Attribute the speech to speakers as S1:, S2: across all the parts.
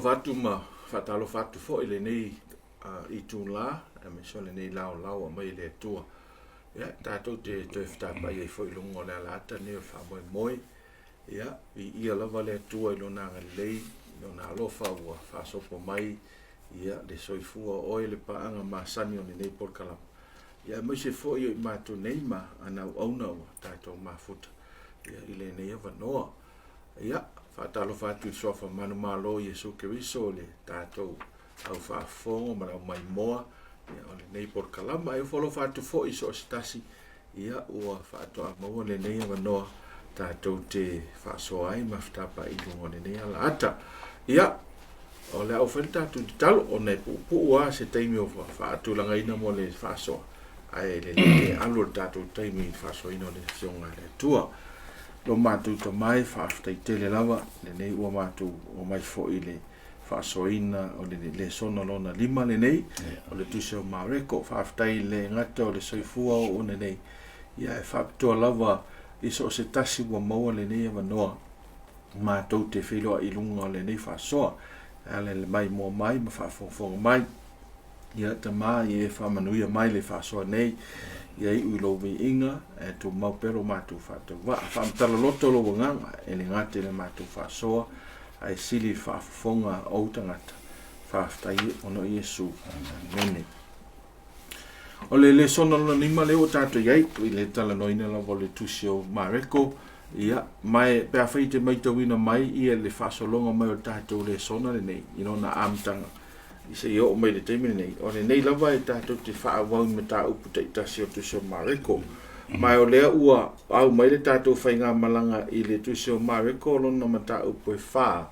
S1: Fatu ma fatalo fatu fo ile nei I tula me so le nei lao mai le tua ya tato te fta pa ye fo lungo la lata ne fa moi ya I la vale tua I lona lei lona lo fa wa fa so po mai ya de so fu o ile pa anga ma sani on nei por kala ya me se fo yo ma to nei ma ana ona tato ma futa ya ile nei va no ya fatalo fatu so fa manu malo Yesu Kristo le tato au fa fongo ma mai moa ya ole nei por kalama e folo fatu fo iso stasi ia o fatu a mo le nei va no tato te fa so ai ma fta pa I lungo le nei ala ata ia ole au fenta tu talo o nei pu wa se taimi o fa tu langa ina mo le fa so ai le alo tato taimi fa so ino le songa le tua lo matu to mai fa ftai tele lava le nei ua matu o mai fo ile fa soina o le sono lona lima le nei o le tuso mareko fa ftai le ngata o le soifua o ne nei ia e fa to lava iso se tasi ua maua le nei ava noa matu te filo I lunga le nei fa soa ale le mai mo mai ma fa fo mai ia te mai e fa manuia mai le fa soa nei ia I ulo vi inga e tu mau pero matu fa to va fa tala loto lo nganga e le ngate le matu fa soa ai sili fa fonga o tangata fa tai ono Yesu nene o le sono lo ni male o tato ia I le tala no ina la vole tusio mareko ia mai pe afite mai to wina mai ia le fa so longa mai o tato le sono le nei ino na amtanga I se yo mai le temi nei o le nei lava e tato te fa wa me ta upu te tasio tusio mareko mai o le ua au mai le tato fainga malanga I le tusio mareko lo na mata upu e fa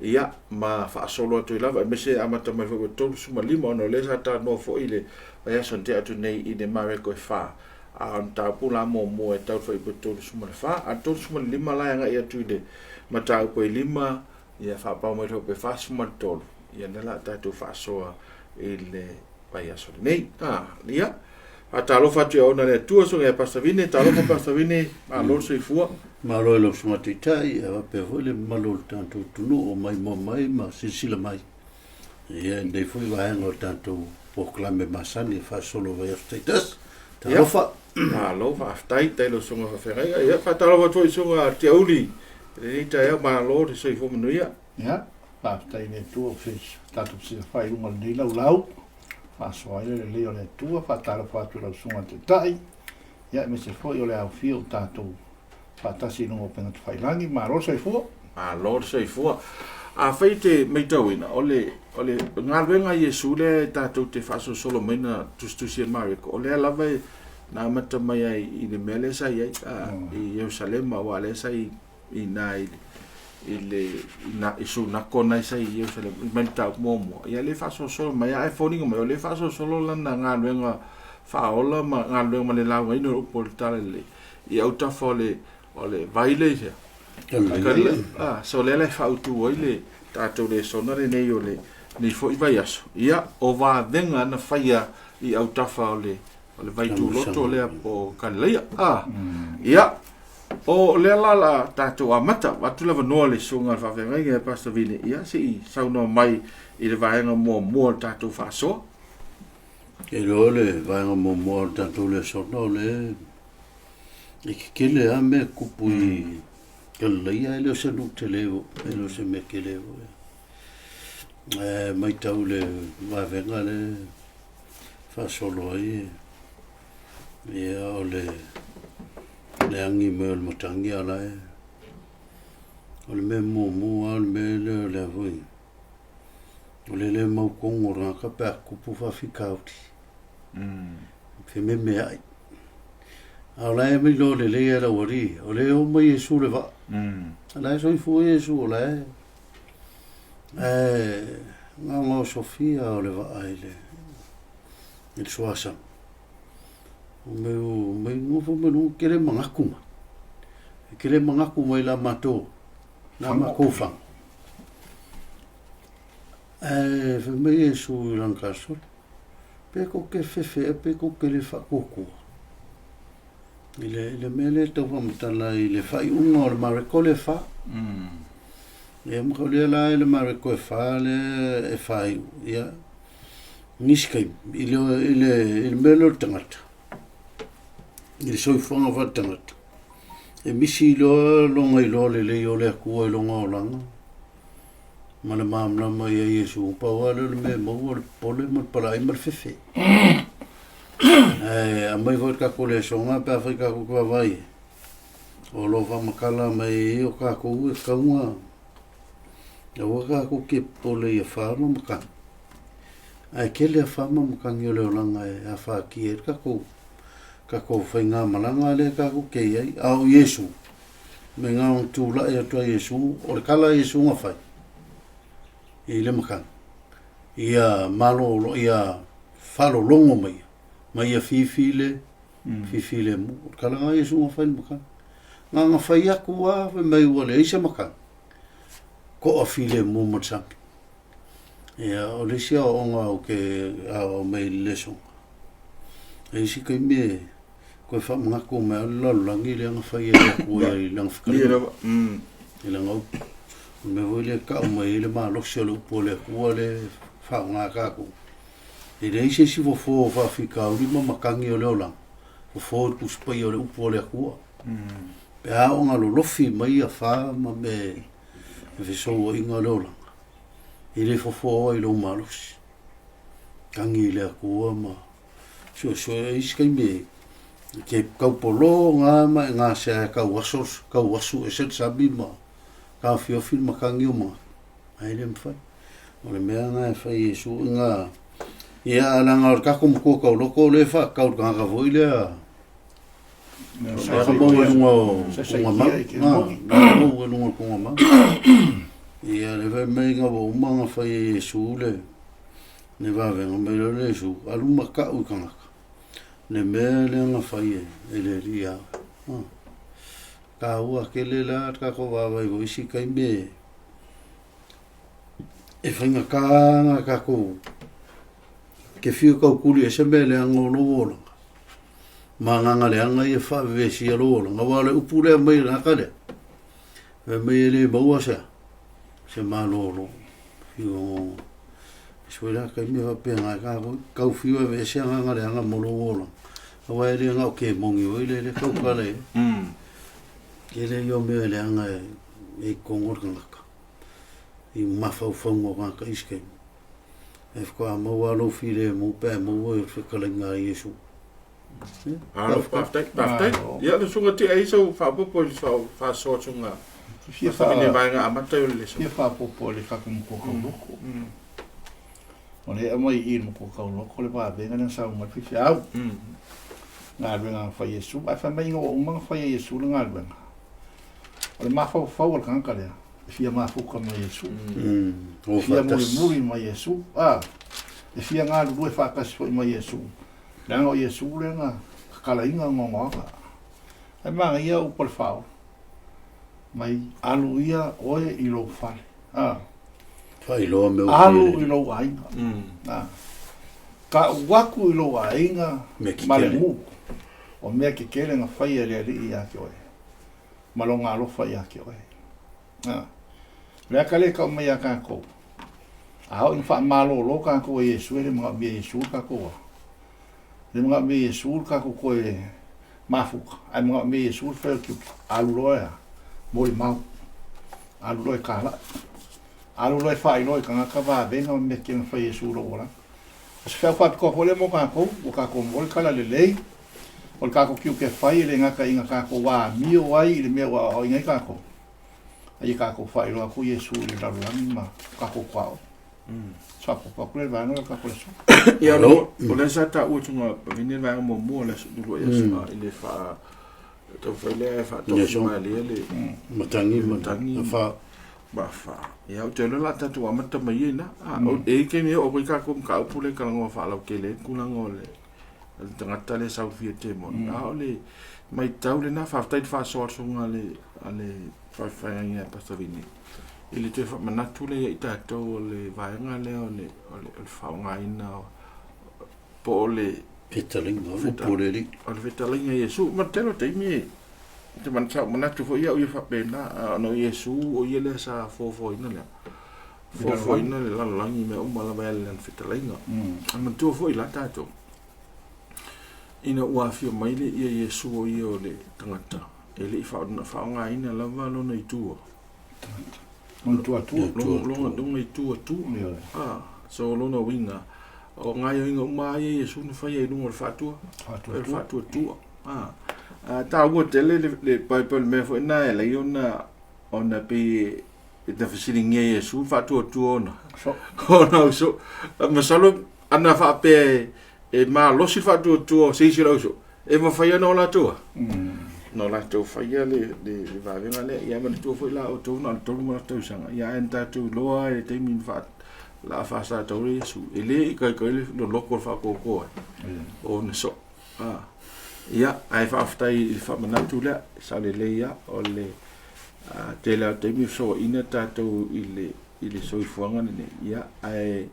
S1: ia ma fa solo to lava me se amata mai fo to suma lima no le sa ta no fo ile vai son te atu nei I le mareko e fa a ta pula mo e tau fo I to suma fa a to suma lima la nga ia tu de mata upu e lima ia fa pa mo to pe fa suma to ia nela tatu fa soa ile vai aso nei ia atalo fatu ona le tua so e pasavine talo ko pasavine a lo se fu
S2: ma lo lo sumatitai e pe vole ma lo tanto tunu o mai mo mai ma sila mai ia dei fu vai no tanto proclame masani fa solo vai status talo fa
S1: lo fa stai telo so ma ferega ia fa talo fatu so a teuli le ta ma lo se fu menuia
S3: ia pa tai ne tu fish tatu se fai un nei lau fa so ile le o le tu fa talo fa tu la sunga te tai ya me se foi o le au fio tatu fa tasi no pena tu fai langi ma ro se fu a feite me tawina ole ngalwenga Yesu le tatu te fa so solo mena tu se mariko ole lava na mata mai I le mele sai I Jerusalem wa le sai I nai ile na isu na kona sai eu se menta momo ia le fa so mai ai phone ngo le fa so solo la na ngalwenga fa ola ma ngalwenga le lawa ino portale le ia uta fole ole vaile ja so le fa utu ile tato le sonare nei ole ni fo vai aso ia o va venga na faia I uta fa ole vai tu loto le po kaleia ia o le la tato amata watu lava no le songa fa venga e pasta vine ia si sauno mai I le vaenga mo tato fa so
S2: e lo le vaenga mo tanto le sono le e che le ame kupui che le lo se no televo e lo se me che levo mai tau le va venga le fa solo ai ia o le angi me le matangi ala o le me mo al me le voi o le mau kongo raka pe kupu fa fikauti fe me ai Au lai mi lo le le ala wari, o le o mai Yesu le va. Ala so i fu Yesu o lai. Ngā ngā Sofia o le va ai le. Il suasa. O me ngofo me nu kere mangakuma. Kere mangakuma i la mato. Na makofang. Fe me Yesu i langkasol. Pe ko ke fefe, pe ko ke le whakokua. Le mele tau whamatala i le whai unga o le mareko le wha. E mkau le la le mareko e wha le e whai. Ia, niskai, i le mele o tangata. I le soifonga wha tangata. E misi i loa longa i loa le lei o le akua i longa o langa. Mana mamlama ia Yesu paua le me mau le pole ma para ai mal fefe. A mai voi ka ko le songa pa Afrika ko ka vai. O lo va makala mai o ka ko e kaunga. O ka ko ke pole ia fa ma maka. Ai ke le fa ma maka ngi le langa e a fa ki e ka ko fainga malanga le ka ko ke ai au Yesu. Me nga on tu la e to Yesu o kala Yesu nga fa. I le makan. Ia malo ia falo longo mai. Mai ia fifile mu. Kala nga Yesu nga whain makan. Nga whai aku a mai ua le isa makan. Ko a file mu matsampi. Ia o le sia o nga o ke o mai lesong. E isi kai me koe wha mangako me alalangi le anga whai e aku i lang whakari. I lang au. Me voi le ka mai le ma loxo le upo le kua le fa nga ka ko e le ise si fo fa fika uri ma makangi o le ola fo tu spai o le upo le kua pe a o nga lo lofi mai a fa ma me so o inga le ola e le fo i lo malos kangi le kua ma so is kai me ke kaupolo nga se ka wasu e set sabi ma ka fio film makangi o ma ai le mfai o le mea nga e fai Yesu nga ia langa o kako mko ka loko le fa ka ka voi le sa mo ma ma ia le va me nga bo ma fai Yesu le ne va venga me le Yesu alu maka u kanga le mea le nga fai e le ria ka ua ke le la ka ko va vai vo isi kai me e whainga ka ko ke fiu ka kuli e sembe le anga o lo ma nganga le anga i wha ve si alo nga wale upure mai na ka le ve mai le baua se ma lo fiu suela kai me va pe nga ka fiu ve si anga le anga mo lo wa le nga ke mongi o le ka ka le Kele yo me le anga e kongor ngaka. I mafau fongo ngaka iske. E fko mo walo file mo pe mo e fkalinga Yesu.
S1: Paftai. Ya le sunga te ai so fa popo fa so tunga.
S3: Fia
S1: fa ne vai nga amata le so.
S3: Fia fa popo le ka ko ko loko. Ole mo I mo ko loko le ba venga na sa mo fia au. Nga venga fa Yesu, ai fa mai ngo umang fa Yesu nga venga. Ole mafau o kanka lea. Fia mafuka ma Yesu. Fia muri ma Yesu. E fia ngā lue whakasi fo ma Yesu. Nanga o Yesu le ngā kakala inga ngongoaka. E manga ia upal whao. Mai alu ia oe I lo whale.
S2: Whai loa meu
S3: alu I lo ainga. Ka waku I lo ainga male muku. O mea ke kele ngā whai e ri ia ke oe. Malonga alofa ia ke oe. Lea ka le ka o mai a kako. Ahau in wha malo lo kako e Yesu e le mga bia Yesu kako. Le mga bia Yesu kako koe mafuka. Ai mga bia Yesu whao ki aluloea. Mori mau. Aluloe kala. Aluloe whai loe ka ngaka wā venga o meke ng whai Yesu lo ora. O se whao whapi ko le mo kako. O kako mori kala le lei. O le kako kiu ke whai le ngaka inga kako wā mio ai le mea wā o ingai kako. Ai kako whai loa ku Yesu le rarulangi ma kako kwao. Sa po le vanga ka ko so.
S1: Ia lo, o le sa ta u tunga vini vanga mo le dulu ia sa ile fa to fa le fa to ma le
S2: matangi fa
S1: ba fa. Ia o te la ta tu amata mai na. O e ke me o ka ko ka pule ka ngo fa la ke le kuna ngole. Tangata le sa fie te mo. Na o le mai tau le na fa tai fa so ale fa ia pa sa vini. Ile te manatu le i tātou le vaenga le o le whaonga ina po le
S2: Petalinga o pōreri.
S1: O le Petalinga Iesu. Ma telo teimi te manatu fo ia o ia whapena no Iesu o ia le sa fōfo ina le. Fōfo ina le lalalangi me umala vele le Petalinga. Ama tua fo i la tātou. Ina uafio mai le ia Iesu o ia o le tangata. E le i whaonga ina lava lona i tua.
S3: Un tua.
S1: Longa i tua. So lona winga. O ngai inga umai Iesu na whai e nunga le whatua. Whatua tua. Tā ua tele le Bible me fo ina e lei ona pe ta fasiringia Iesu whatua tua ona. Ona uso. Masalo ana whape e maa losi whatua tua seisi lauso. E ma whai ana o la tua. No la tau whaia le wawenga le ia mana tua whai la o tau na tau mana tau sanga ia en tātou loa e te min wha la whasa tau re Iesu e le i kai le no loko whakoko o na so ia ai whaftai i whamanatu le sa le ia o le te la te mi so ina tātou i le soifuanga ne ia ai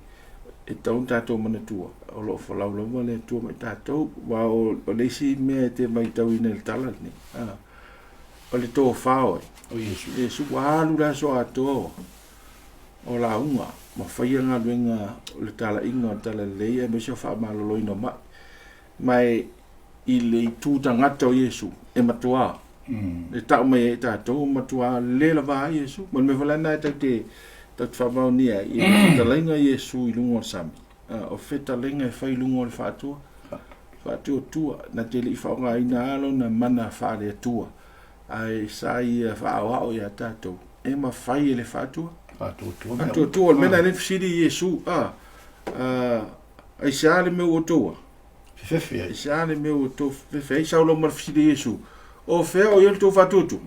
S1: e tau tātou mana tua o lo whalaulau le tua mai tātou wa o leisi mea te mai tau ina le tala ne o le tō whao
S3: O Iesu.
S1: Iesu wahalu la so atua o la unga ma whaia ngā luenga o le tala inga o tala leia me se wha malolo ina mai i le tūtangata o Iesu e matua le tau mai e tātou matua le la wa Iesu ma me whalana e tau te whamau nia i whetalenga Iesu i lungo o sami. O whetalenga e whai lungo o le whātua. Whātua tua. Na te li whaonga ina alo na mana whāre tua. Ai sa i whaawao i a tātou. E ma whai e le whātua. Whātua tua. Mena ne whisiri Iesu. Ai sa le meu o tua.
S3: Fefe.
S1: Ai sa le meu o tua. Fefe. Ai sa ulo ma whisiri Iesu. O whea o iel tō whātua tu.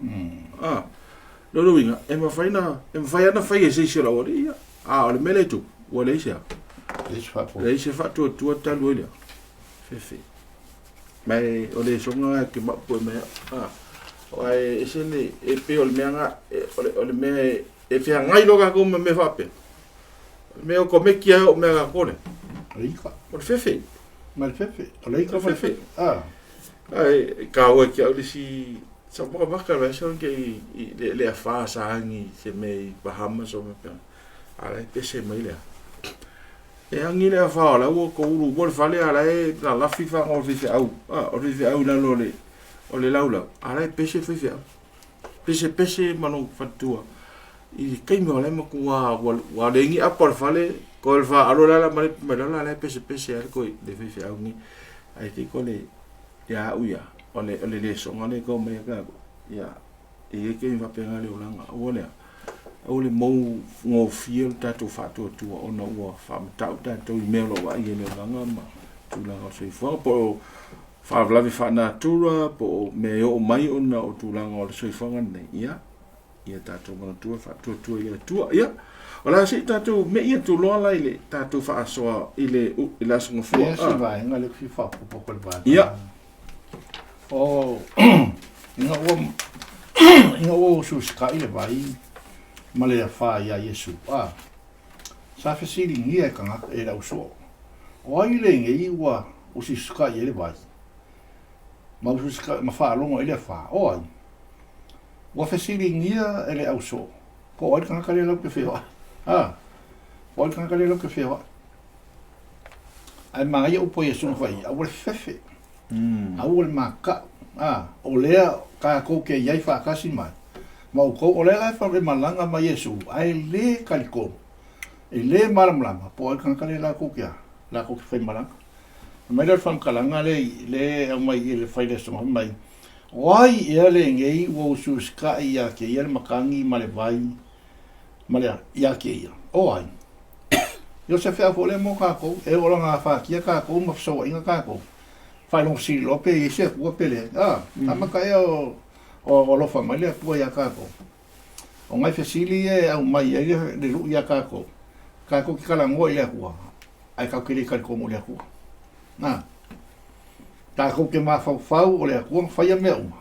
S1: Lolo winga, e ma whai ana whai e seisi la ori ia. O le mele tu, ua leise a. Leise whatua tua talu elia. Fefe. Mai o le songa ke mapu e mea. O ai ese le, e pe o le mea nga, o le mea e whea ngai loka kou me whape. Mea o ko meki ai o mea nga kore.
S3: Leika.
S1: O le fefe.
S3: Ma le fefe. O leika
S1: fefe.
S3: Ai,
S1: ka ua ki au le si... Sa waka rei so ke le a wha sa hangi se mei Bahamas o me pia. Alai pese mai lea. E hangi le a wha o la ua ko uru. Ua le whale alai la lafi wha o fifi au. O fifi au na lo le. O le laulau. Alai pese fifi au. Pese manu whatua. I keimi o le maku wa rengi apa le whale. Ko le wha alo lala mare pumelala alai pese ale ko le fifi au ni. Ai te ko le ia au ia. Ole le songa le ko me ka ya e ke va penga le olanga ole mo ngo fiel tatu fatu tu ona wa fam tau tatu me lo wa ye le olanga ma tu la so fo po fa vlavi fa natura po me o mai ona o tu la ngo so fo ngane ya tatu mo tu fa tu ya tu ya ola si tatu me ia tu lo la ile tatu fa so ile ila so fo
S3: ya si va ngale fi fa po ko ba
S1: ya
S3: inga o suska ile vai male fa ya Iesu sa fesili ngia kanga e la uso o ile ngi wa o suska ile vai ma suska ma fa longo ile fa o wa fesili ngia ele uso ko o kanga kale lo ke feo o kanga kale lo ke feo ai ma ia o po Iesu vai a o fefe au le maka o lea ka ko ke yai fa kasi mai ma ko o lea fa le malanga ma Iesu ai le kaliko e le malamlama po kan kan la ko kia la ko fe malanga mai le fa kalanga le au mai le fa le so mai wai ele ngei wo suska ia ke ia makangi male vai male ia ke ia o ai Yo se fea fole mo ka ko e ora nga fa kia ka ko ma so inga ka ko. Fai long si lope e se ku pele. Ama ka o lo familia pu ya ka ko. O ngai fesili e au mai e de lu ya ka ko. Ka ko ki kala ngo ile ku. Ai ka kile ka ko mo le ku. Na. Ta ko ke ma fa o le ku fa ya me uma.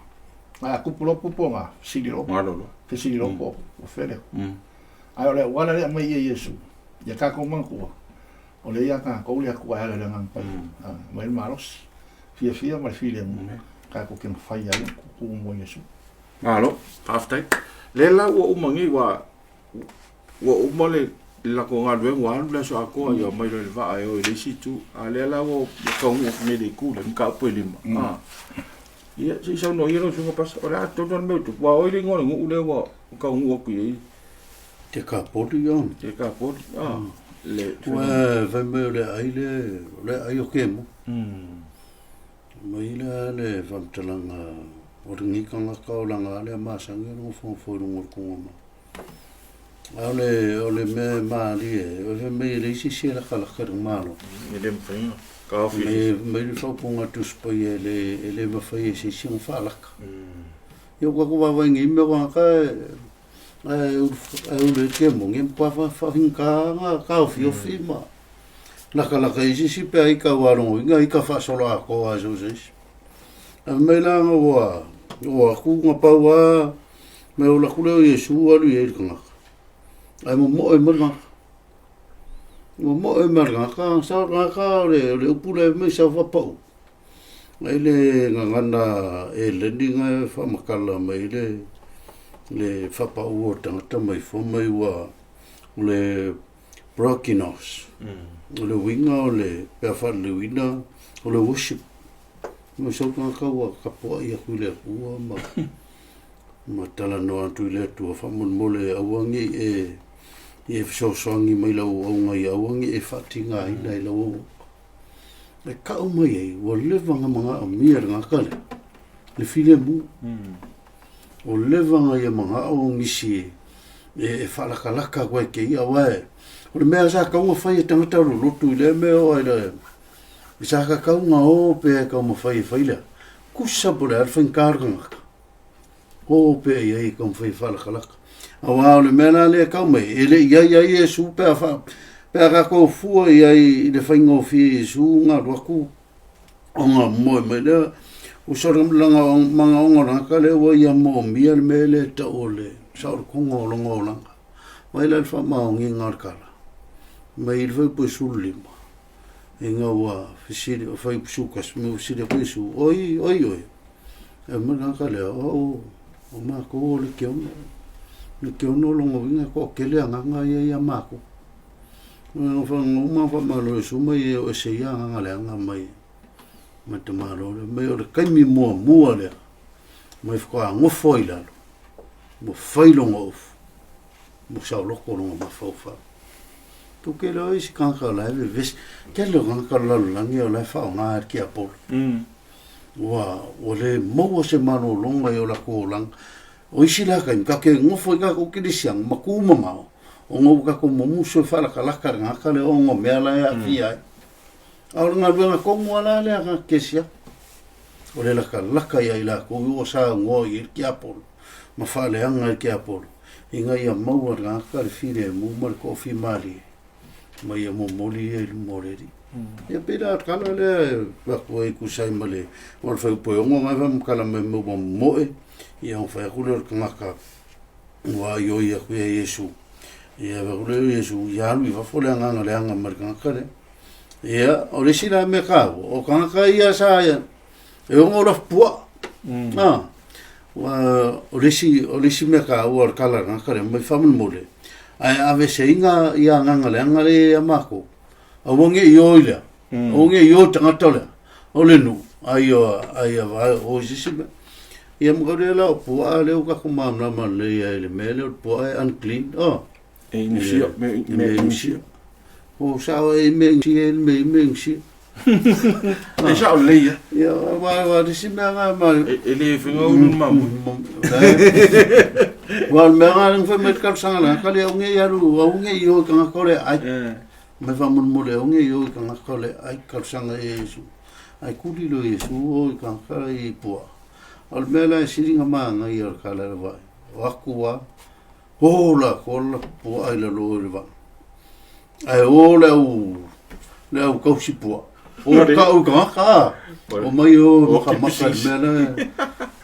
S3: Ma ku pulo puponga sili lo.
S1: Malolo.
S3: Fesili lo po o fele. Ai ole wala le mai e Yesu. Ya ka ko man ku. O le ya ka ko le ku ala le ngang pa. Mai malos. Fia ma file mo. Ka ko ke fa ya ku mo Yesu.
S1: Malo, after. Le la wo umangi wa umole la ko ngalwe wan la so ako yo mai le va ayo le situ. Ale la wo ko mo me de ku le ka pelima. Ia si sa no yero so pas ora to don me tu wa o le ngol ngu le wo ka ngu ku ye.
S2: Te ka poti yon.
S1: Te ka poti. Le
S2: Wa va me le ai o kemo. Mai le vam talanga o ringi kanga kaulanga le masangi no fo no ngoma. Ole me mali o me le si la kala kar malo.
S1: Me dem fringa. Ka fi.
S2: Me fo ponga tu spai ele ma fai si un falak. Yo ko va ngi me wa ka le kemo ngi pa fa hinka ka fi ma. La kala ka si pe ai ka waro ngai ka fa solo ko a joses. Me la wa ku nga pa wa me o la ku le Yesu alu e ka. Ai mo e marga. Mo e marga ka sa ka le pule me sa va pa. Ai le ngana e le dinga fa makala mai le fa pa o tanga mai fo mai wa le brokinos. Le winga le pe fa le winga o le worship. Mo so ka wa ka po ia ku le ku ma tala no atu le tu fa mon mole awangi e so songi mai lo o ngai awangi e fatinga ai dai lo e ka o mai o le vanga manga o mia nga kale le file mu o le vanga ia manga o ngisi e fa la kala ka wa ke ia wa o le mea sa ka o fai tanga lo tu le me o ai bisa ka nga o pe ka mo fai le ku sa por al fin carga o pe ai kom fai fa la kala awa le mena le ka me ele ia Yesu pe fa pe ka ko fu ai le fai ngo fi su nga ro ku o nga mo me le o so langa manga o nga ka le o ia mo mi le mele ta ole sa ko ngo lo ngo langa mai le fa ma ngi ngar kala mai le fu sulima inga wa fisiri o fai pusukas me fisiri ko su oi e mana ka le o ma ko le ke no lo nginga ko ke le nga ya ma ko no fa ma lo su mai o se ya nga le nga mai ma te ma lo me o kai mi mo le mai ko ngo foi la mo fai lo ngo mo sa lo ko lo ma fa tu ke lo is kan ka la ves ke lo kan ka la ngi o la fa nga ki apol wa o le mo se mano longa yo la ko lang o isi la ka ke ngo foi ka ko ki siang ma ku ma o ngo ka ko mo so fa la ka nga ka le o ngo me la ya fi ai a nga nga ko mo la le ka ke sia o le la ka ya ila ko o sa ngo i ki apol ma fa le nga ki apol inga ya mo nga ka fi le mo mar ko fi mali mai mo moli e moreri e pera kala le va ko e kusai male o fa po ngo ma va kala me mo e on fa kuler ka wa yo ya ku Yesu e va kuler Yesu ya lui va fole nga le nga mar ka le e o le sila me ka o ka ia sa ya e ngo la po wa o le si me ka o kala nga ka le mai fa mo mole ai ave seinga ia nganga le amako awonge yoila onge yo tanga tola ole nu ai va o sisi ia mgorela po ale o ka kuma na man le mele po ai unclean
S1: e me
S2: o sa e me si
S1: e sa o le
S2: ia va disi me ma
S1: ele fingo ma
S2: wal me ngang fa met kal sanga ka le onge ya ru onge yo ka ko le ai me va mo le onge yo ka ngakole ai ka sanga Yesu ai kuli lo Yesu o ka kai po al mela siringa manga i al kala vai wakua hola kola po ai la lo va ai ola le au kausi po o ka o ka o mai o ka maka mela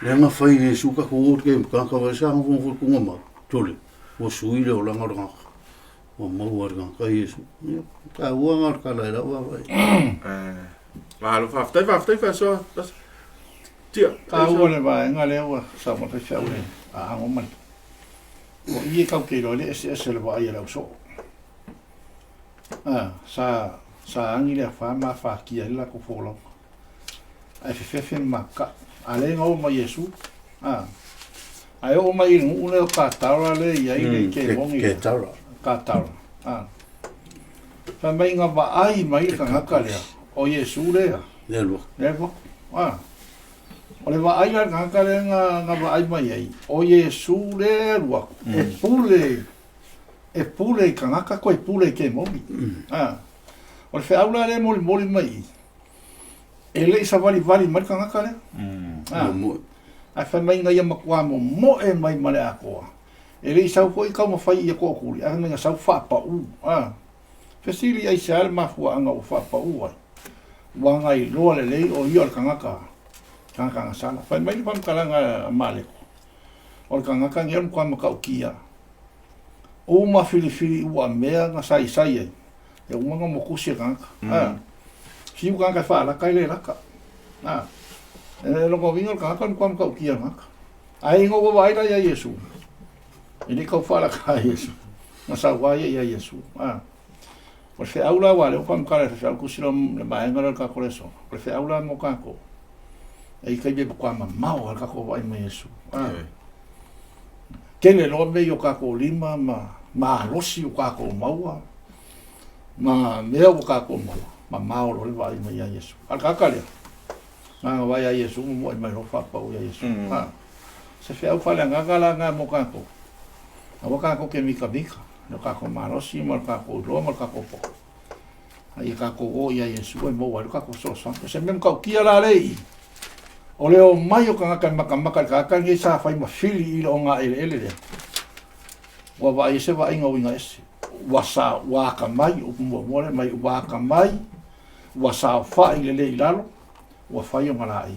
S2: le nga fai Yesu ka ko ke ka ka va sa ngo ko ngoma tole o sui le o la ngora o mau arga ka Yesu ka ua ngar ka la wa vai
S1: ma lo fa so tia
S3: ka ua le vai nga le ua sa mo te fa ule a ngo man o ie ka ke lo le ese le vai la so sa angi le fa ma fa ki la ko folo ai fe ma ka ale ngo ma Yesu ai o mai un le ka tara le ia ile ke bongi
S2: ke tara
S3: ka tara fa mai nga ba ai mai ka ngaka le o Yesu le
S2: lo
S3: o le va ai la ngaka le nga ba ai mai ai o Yesu le lo e pule ka ngaka ko e pule ke mobi o le fe aula le moli mai ele sa vali mai ka ngaka le ai fa mai nga ia makua mo e mai male ako ele sa ko i ka mo fai ia ko kuli a nga sa fa pa u fesili ai sa ma fu anga o fa pa u wa nga i lo le o i ka ngaka sala fa mai pam kala nga male o ka ngaka ngi ko ma ka ukia o ma fili u a mea nga sai e uma nga mo kusi ka si u ka fa la kai le la ka lo ko vingo ka kwam ka ukia ngaka ai ngo wa ida ya Yesu ini kau fa la ka Yesu na sa wa ya Yesu o fe aula wa le kwam ka le fa ku silo le ba ngara ka ko leso o fe aula mo ka ko ai kai be kwam ma o ka ko wa mai Yesu kene lo me yo ka ko lima ma losi o ka ko maua ma me o ka ko ma o lo le va mai Yesu al ka ka le vai a Yesu mo mai ro fa pa o Yesu se fe au fa la nga mo ka ko a ka ko ke mika no ka ko malo si mo ka ko lo mo ka ko po ai ka ko o ya Yesu mo wa ka ko so se mem ka ki ala lei o le o mai o ka maka ka ngi sa fa ma fili i lo nga ele wa vai se va inga winga ese wa sa wa ka mai o mo mai wa ka mai wa sa fa i le lalo wa fai o malai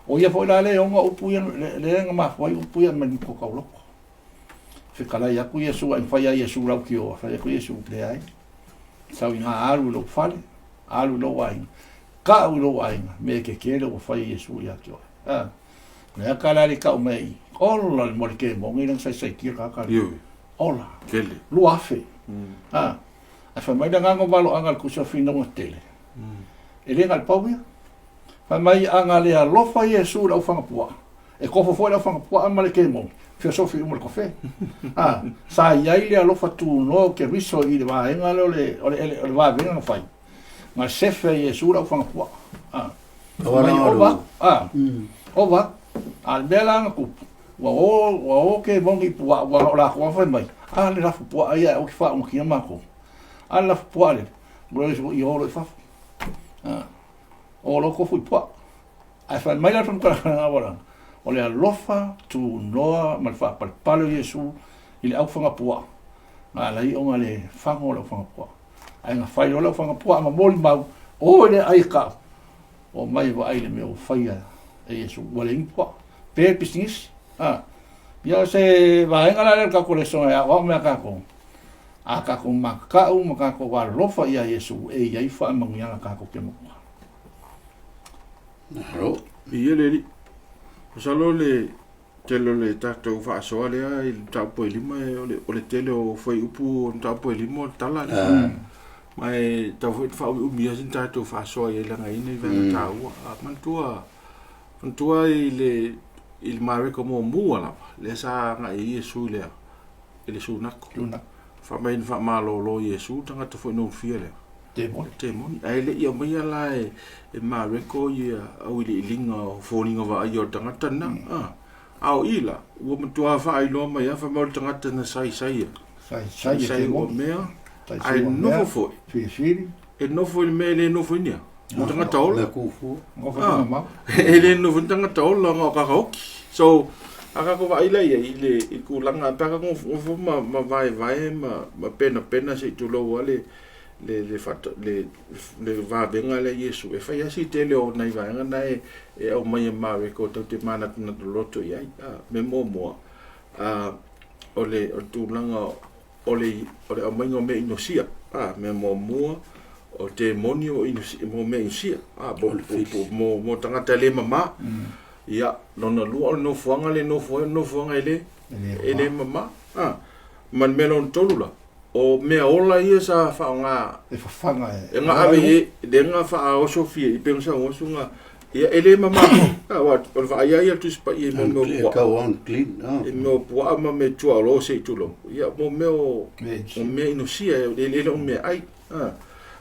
S3: o ia foi la le o upuia le nga ma foi upuia man ko ka loko fe kala ia ku Yesu ai fai ia Yesu lau ki o fai ku Yesu le ai sa winga alu lo fale alu lo wai ka u lo wai me ke o fai Yesu ia ki o le kala le ka o mai ola le mo ke mo ngi sai ki ka ola
S1: kele
S3: lu afe a fa mai da nga valo anga ku so fino mo tele ele ngal pawia fa mai anga le alofa Yesu la ufanga pua e kofo foi la ufanga pua ama le kemo filosofi mo le kofe sa ia ile alofa tu no ke riso i le va enga le va venga no fai ma sefe Yesu la ufanga pua ova al bela ku wa o ke bongi pua wa la ko fa mai le la pua ia o ki fa mo ki ma ko la pua le bro i o le fa o lo ko fu po ai fa mai la tun ka na wala o le lofa tu noa mal fa pal palo Yesu ile au fanga po ala i o le fango lo fanga po ai nga fai lo fanga po ma mol mau o le ai ka o mai va ai le meu faia e Yesu wala in po pe business ya se va en ala ka ko le so ya o me ka ko aka ko maka u maka ko wa lofa ia Yesu e ia fa mangia ka ko ke mo
S2: ro
S1: ia le salo le telo le tato fa so le il tapo lima o le telo foi upu tapo lima tala mai tau fa u mi sin tato fa so ia la ngai nei va tau mantua il mare como muala le sa ngai Yesu le ele su nako fa mai fa malo lo Yesu tanga to foi no fia le temon ai le ia mai ala e mare ko ia au le linga folinga va ai o tanga tana au ila o mtua fa ai lo mai fa mal tanga tana sai o mea ai no fo
S3: Fili.
S1: e no fo me le no fo nia mo tanga tol
S2: le kufu
S1: ele no fo tanga tol nga ka hoki so aka ko vai lai ile i ku langa pa ka ko ma vai ma pena se tu lo wale le fatto le va benga le Yesu e fai asi te le o nai vai nga e o mai ma ko te mana na loto ia me mo ole o tu langa ole o mai ngo me inosia me mo o te monio inosia mo me inosia mo tanga te le mama ia lona lua no fuanga le no fuanga ele mama man melon tolula o me ola ia sa faanga
S3: e fanga
S1: e nga ave de nga fa o sofia i pensa o sunga ia ele mama wa o fa ia tu spa i mo
S2: ka on clean
S1: e mo po ma me tu alo se tu lo ia mo me inosia ele o me ai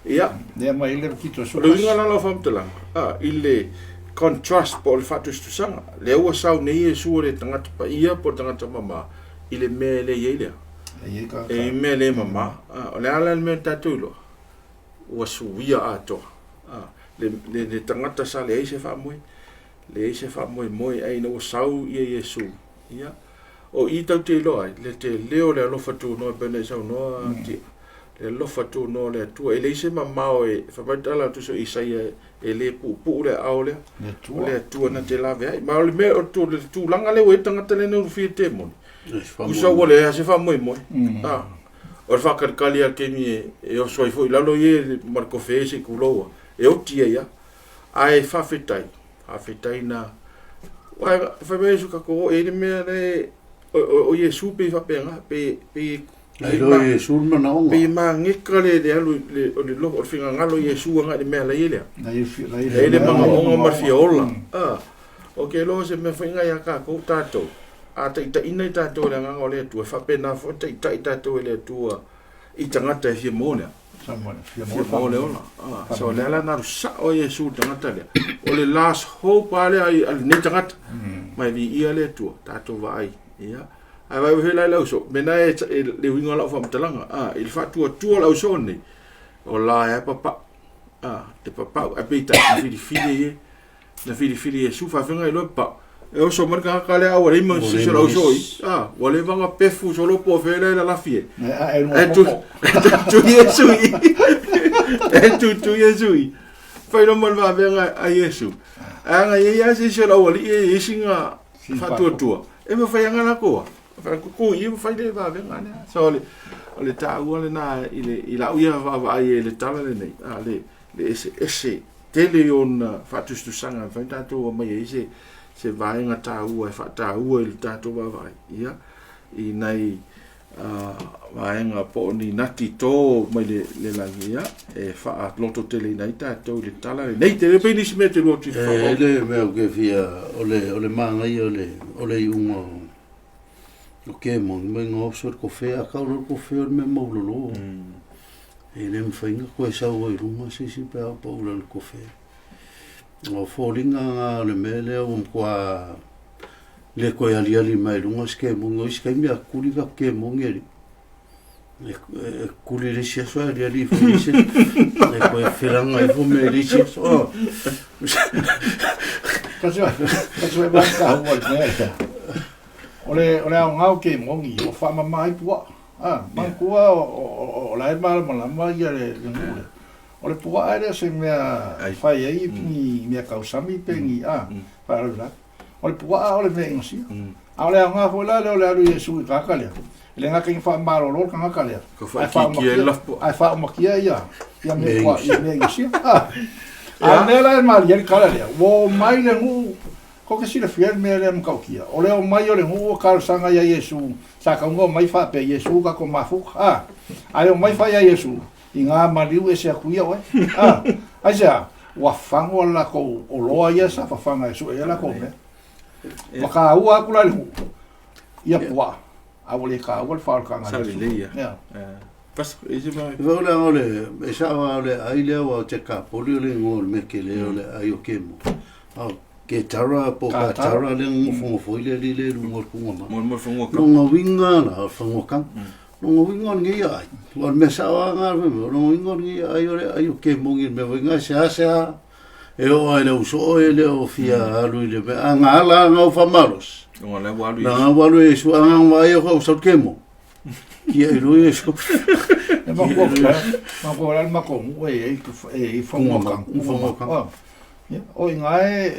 S1: ia
S3: ne mai le kito so
S1: lo inga la fam tela ile contrast por fatus tu sanga le o sau nei e su re tanga pa ia por tanga mama ile mele ile e mele mama o le ala me tatulo o su via ato le tanga sa le se fa moi ai no sau ia Yesu ia o i tau te lo ai le te leo le lo fatu no bene sau no ti le lo fatu no le tu e le se mama o e fa batala tu so Isaia e le pu le aole le tu na te la ve ma le me o tu langa le we tanga tele no fi te mon usa wole se fa moi o fa kali a ke mi e o so foi la lo ye marco fese kulo e o tia ia ai fa fitai na wa fa me su ka ko e me le o ye su pe fa pe
S2: ai lo Yesu no na onga
S1: pe ma ngeka le lo o finga ngalo Yesu nga de mela ile le ma onga ma fiola o ke lo se me finga ya ka ko tato a ta ina tato le nga ole tu fa pe na fo ta tato le tu i tanga te fi mona mo le ola so le la na sa o Yesu tanga tale o le last hope ale al ne tanga mai vi ia le tu tato vai ia ai vai hela la so mena le winga la fam talanga il fa tu la so ni o la e papa te papa a peita fili na fili su fa venga lo pa e o so marca ka le a le mo si so so wale vanga pefu so lo po fele la fie tu Yesu tu Yesu fa no mal va venga a Yesu anga ia si so la wali e singa fa tu e me fa yanga la ko ko i fai le va venga ne so le ta uole na ile uia va ai le tala le nei le ese tele on fatus tu sanga fa tanto mai se vai nga ta ua fa ta ua le tanto va vai ia i nei vai nga po ni nati to mai le la ia e fa loto tele nei tanto le tala le nei tele pe ni se mette lo ti fa
S2: le me che via ole manga io ole un ke mo ngo so ko fe a ka ko fe me mo lo e le mfinga ko sa o i ruma si pe a po lo ko fe o folinga le mele o kwa le ko ya li mai lunga ske mo ngo ske mi a kuli ka ke mo ngeri e kuli le sia so ya li fo se le ko e feranga e fo me li sia so
S3: ka ba ka ho le ole au ngau ke mongi o fa mai pua man kua o la ma ia le ngule ole pua ale se me fa ia ni me kausami pengi pa la ole pua ole me ngosi ole au ngau la ole alu Yesu ka kale le nga king fa malo lo ka kale ai fa ma kia ia me kwa me ngosi nela mal ia kale wo mai le ngu ko ke sila fiel me le mkaukia o le o mai o le hu ka sanga ya Yesu sa ka ngo mai fa pe Yesu ka ko mafu ai o mai fa ya Yesu inga maliu ese akuia we ai ja wa fango la ko o loa ya sa fa fanga Yesu e la ko me ma ka ua kula le ia pua a ole ka ua fa ka nga
S1: ya pas ese mai
S2: ole e sa ole ai le o te ka poli le ngol me ke le ole ai o kemo ke tara po ka tara le fo le le ngol ku ma
S1: mo fo
S2: no winga la fo ka no wingon ngi ai wan me sa wa nga no wingon ngi ai ore ai ke mongi me winga sa e o ai le so e le o fia alu le me nga la nga fa malos
S1: no le walu
S2: na walu e su nga wa e ho so kemo ki e lu e so
S3: ma ko la ma ko e fo mo kan o ngai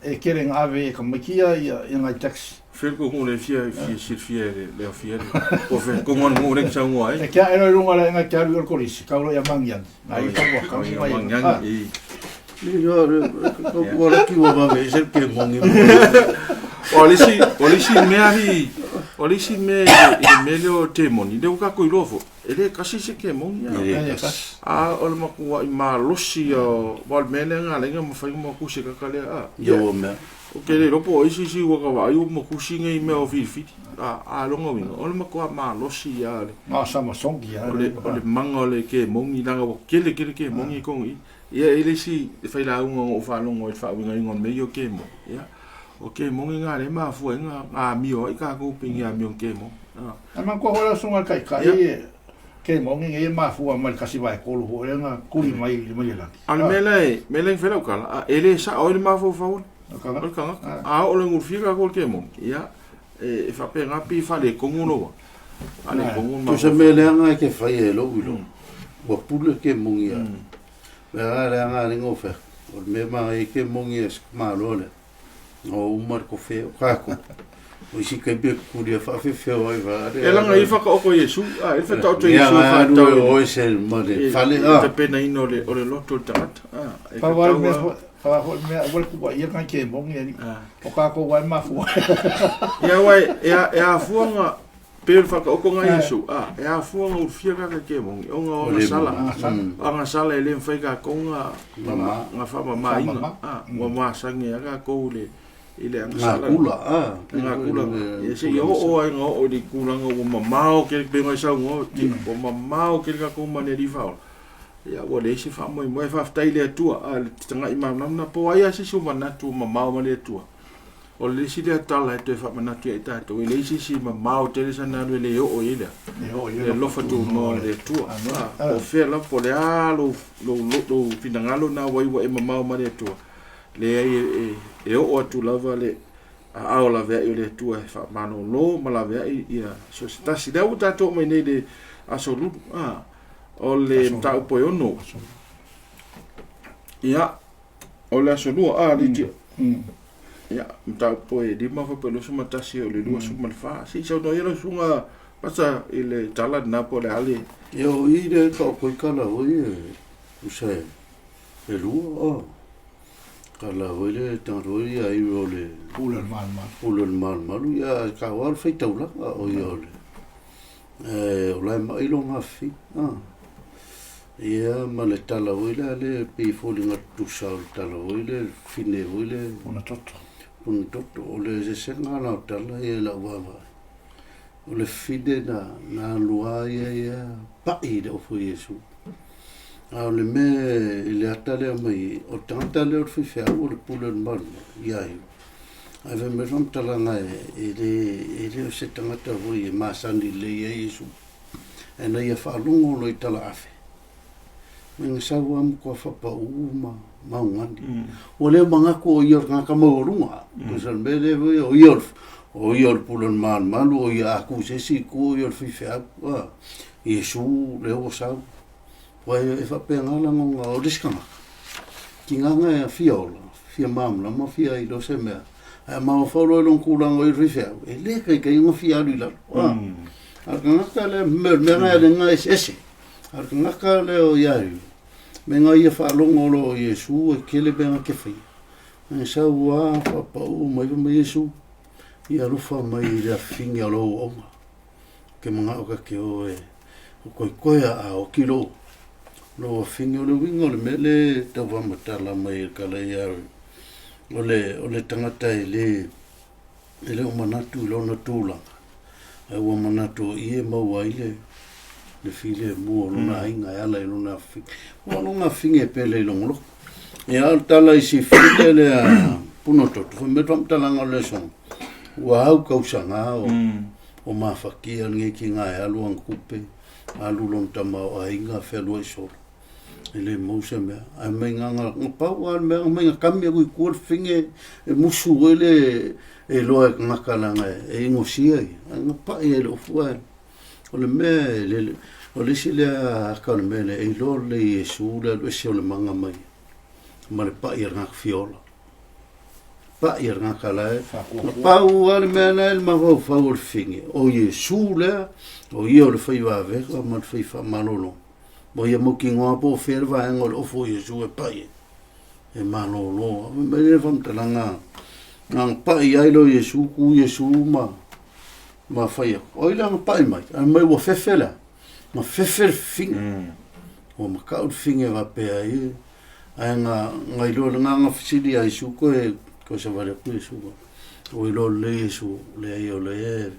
S3: e keren ave ka makia ia ngai taxi
S1: fer ko ngole fia le fia o fer ko ngon ngore sa ngoi
S3: e kia era runga la ngai kia ru ko ris ka lo ya mangian ai ka mo ka mai
S1: mangian
S2: ni yo ko la ki wa ba me se ke mongi
S1: Olisi me melio temoni de ka ko ilofo ele kasi se ke mongi o le makua I malosi o wal melenga lenga mo fai mo kusi ka kale
S2: yo me
S1: o ke le ropo isi si wa ka wa mo kusi ngai me o fifi longa winga o le makua malosi ya le
S3: ma sama songi ya
S1: o le manga le ke mongi langa o kele ke mongi kongi ia ele si fai la unga o fa longa o fa winga ngon me yo ke mo ya o ke mongi nga le ma fu nga mio I ka ko pinga mio ke mo
S3: ma ko hola sunga kai ke mongi e ma fu ma kasi vai ko lo nga kuri mai la
S1: al mele fela kala ele sa o le ma fu fa o o le ngufika ko ke mo ya e fa pe nga pi fa le konguno ale konguno
S2: tu se mele nga ke fa e lo ulo wa pule ke mongi ya vera nga ringo fe o me ma e ke mongi es ma lo le o umar ko fe o kako o si ke be kuria fa fe ai va
S1: ela nga ifa ka o Yesu e fa ta o Yesu
S2: fa ta o se mode fale
S1: te pena ino le o le loto tat
S3: fa va me fa me wal ku wa ia kan ke mongi ni o ka ko wa ma fu
S1: ya wai ya fu nga per fa ka o ko nga Yesu ya fu nga o fia ka ke mongi o nga o sala nga sala ele fa ka ko nga fa mama ina wa ma sangi ka ko le ile ang sala nga kula ye se yo o ai ngo o di kula ngo mamao ke be ngo sa ngo ti o mamao ke ka ko mane di fa ya wo le se fa mo fa tai le tua tanga ima na po ai se su mana tu mamao mane tua o le si le tala te fa mana tu eta to le si mamao te sa na le o ile le lo fa tu mo le tua o fe la po le lo finangalo na wai wa mamao mane tua le e o tu lava le a o la ve le tu e fa mano lo ma la ve ia so sta si da uta to me ne de absoluto o le ta po yo no ia o le absoluto di ti ia ta po e di ma fa pelo so mata si o le lu so mal fa si so no ia so nga pasa ile tala na po le ale
S2: yo I de ko ko kala o u se e lu kala wele tanroi ai ole
S3: pulo
S2: mal ya ka war fe taula o yole ola mai lo ngafi ia male tala wele le pe folinga tu sal tala wele fine wele
S3: una toto
S2: ole se ngala tala ia la wava ole fide na lua ia pa ide o fo Yesu le me le atale mai o tanta le o fifa o le pulo mal ia ave me ron tala nga ele se tangata voi ma sandi le Yesu ena ia fa lungo lo tala afe men sa am ko fa pa uma maungandi o le manga ko ia ka mo runga ko sal me le o ior pulo mal o ia ku se si ku ior fifa Yesu le o sa wai e fa penga la ngo o diskama kinga nga fia mamla ma fia I do se me ma fa lo long kula ngo I rifa e le ke ngo fia lu la nga ka le me nga le nga ese nga ka le o yari me nga ia fa longo lo Yesu e ke le benga ke fa me sa wa fa pa o mai Yesu ia lu fa mai la finga lo o ke mga o ka ke o ko a o kilo lo fingo le wingo le mele te va matala mai kala ya ole tangata ele o manatu lo na tula o manatu I ma waile le file mo lo na inga ya la lo na fi o lo na finge pele lo lo ya tala I si file le puno to me tom tala ngale son wa au ka usanga o o mafakia nge ki nga e alu ang kupe, alu lon tamau a inga whelua i soro. Ele mousa mea, ai mai nganga pau a mea mai kami kui kual finge e musu ele e loa ngakalanga e ingosia i. Nga pai e lo fuai. O le mea o le si lea akana mea e lo le Yesu le lo se o le manga mai. Ma le pai e ngak fiola. Pai e ngakala e. Pau a le mea na ele mawau fau le finge. O Yesu le, o ia o le fai wa veka ma le fai fa malolo. Mo ia mo ki ngoa po fer va ngol o fo Yesu e pai e malolo me le fam talanga nang pai ai lo Yesu ku Yesu ma fai o ila ma pai mai mai wo fefela ma fefel fing o ma ka finge va pe ai nga ngai lo nga fisili ai su ko se vale ku Yesu o ilo le Yesu le ai o le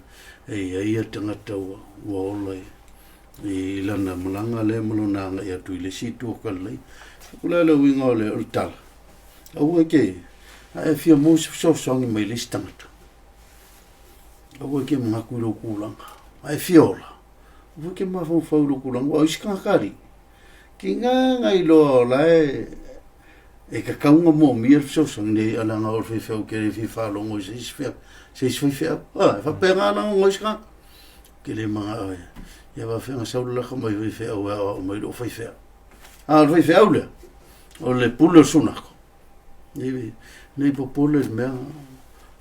S2: e ai tanga tau wo le i lana malanga le malona nga ia tui le situ o kalai. Kula le winga o le ultala. Au eke, a e fia mous songi mai le stangata. Au eke mga kuilo kulanga. A e fiola. Au eke mga fau kulanga. O isi kakari. Ki nga ilo la e kakaunga mo mia songi ne alanga o fefeu kere fifalongo se isi fea. Ah, fa pengana o isi kakari. Kele mga ia va fenga saula ka mai vai fe o mai lo fai fe. Ah, vai fe aule. O le pulo sunako. Nei popole me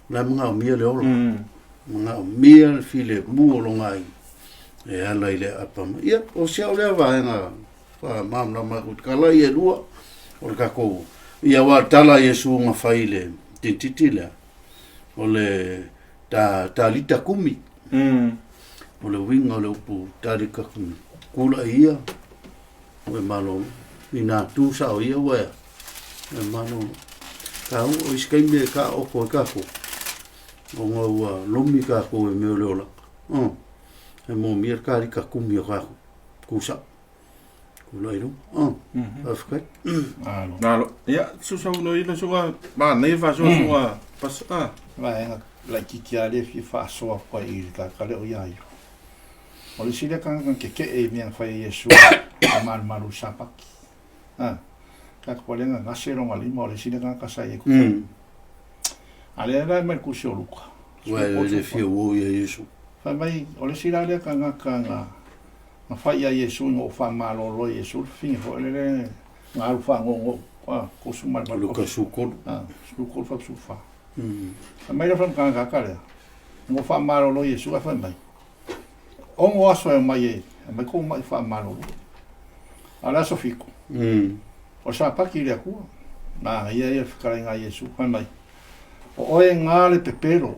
S2: la mga mia le ola. Mga mia file mu lo ngai. E ala ile apa. Ia o se aule va nga fa mam na ma kut kala ia lua. O ka ko ia wa tala Yesu nga faile tititila. O le ta lita kumi. O le winga o le upu tarika kula ia o e malo i nā tūsa o ia wea e malo ka o iskaime ka oko e kako o ngā ua lomi kako e meo leo laka e mō mia karika kumi o kako kusa kula iru afkai
S1: nalo ia susa uno ino suga ma nei fa suga pasa
S3: Vaenga la kikia le fi fa so pa i ka kale o ia io. O le sile kan ke e mea fai Yesu a maru sapaki. Ka kolenga ngasero ngali mo le sile kan ka sai ku. Ale era mer ku sio luka.
S2: Le fi o Yesu.
S3: Fa mai o le sile ale kan na fai a Yesu no fa malo lo Yesu fin ho le ngaru fa ngo ko su mal mal
S2: Luka sukol.
S3: Sukol fa su fa. Fa mai fa kan ka kale. Ngo fa malo lo Yesu fa mai. Ongo aso e mai ko mai fa malo. Ala so fico. O sa pa ki le ku. Na ia fica nga Yesu fa mai. O e ngale pepero.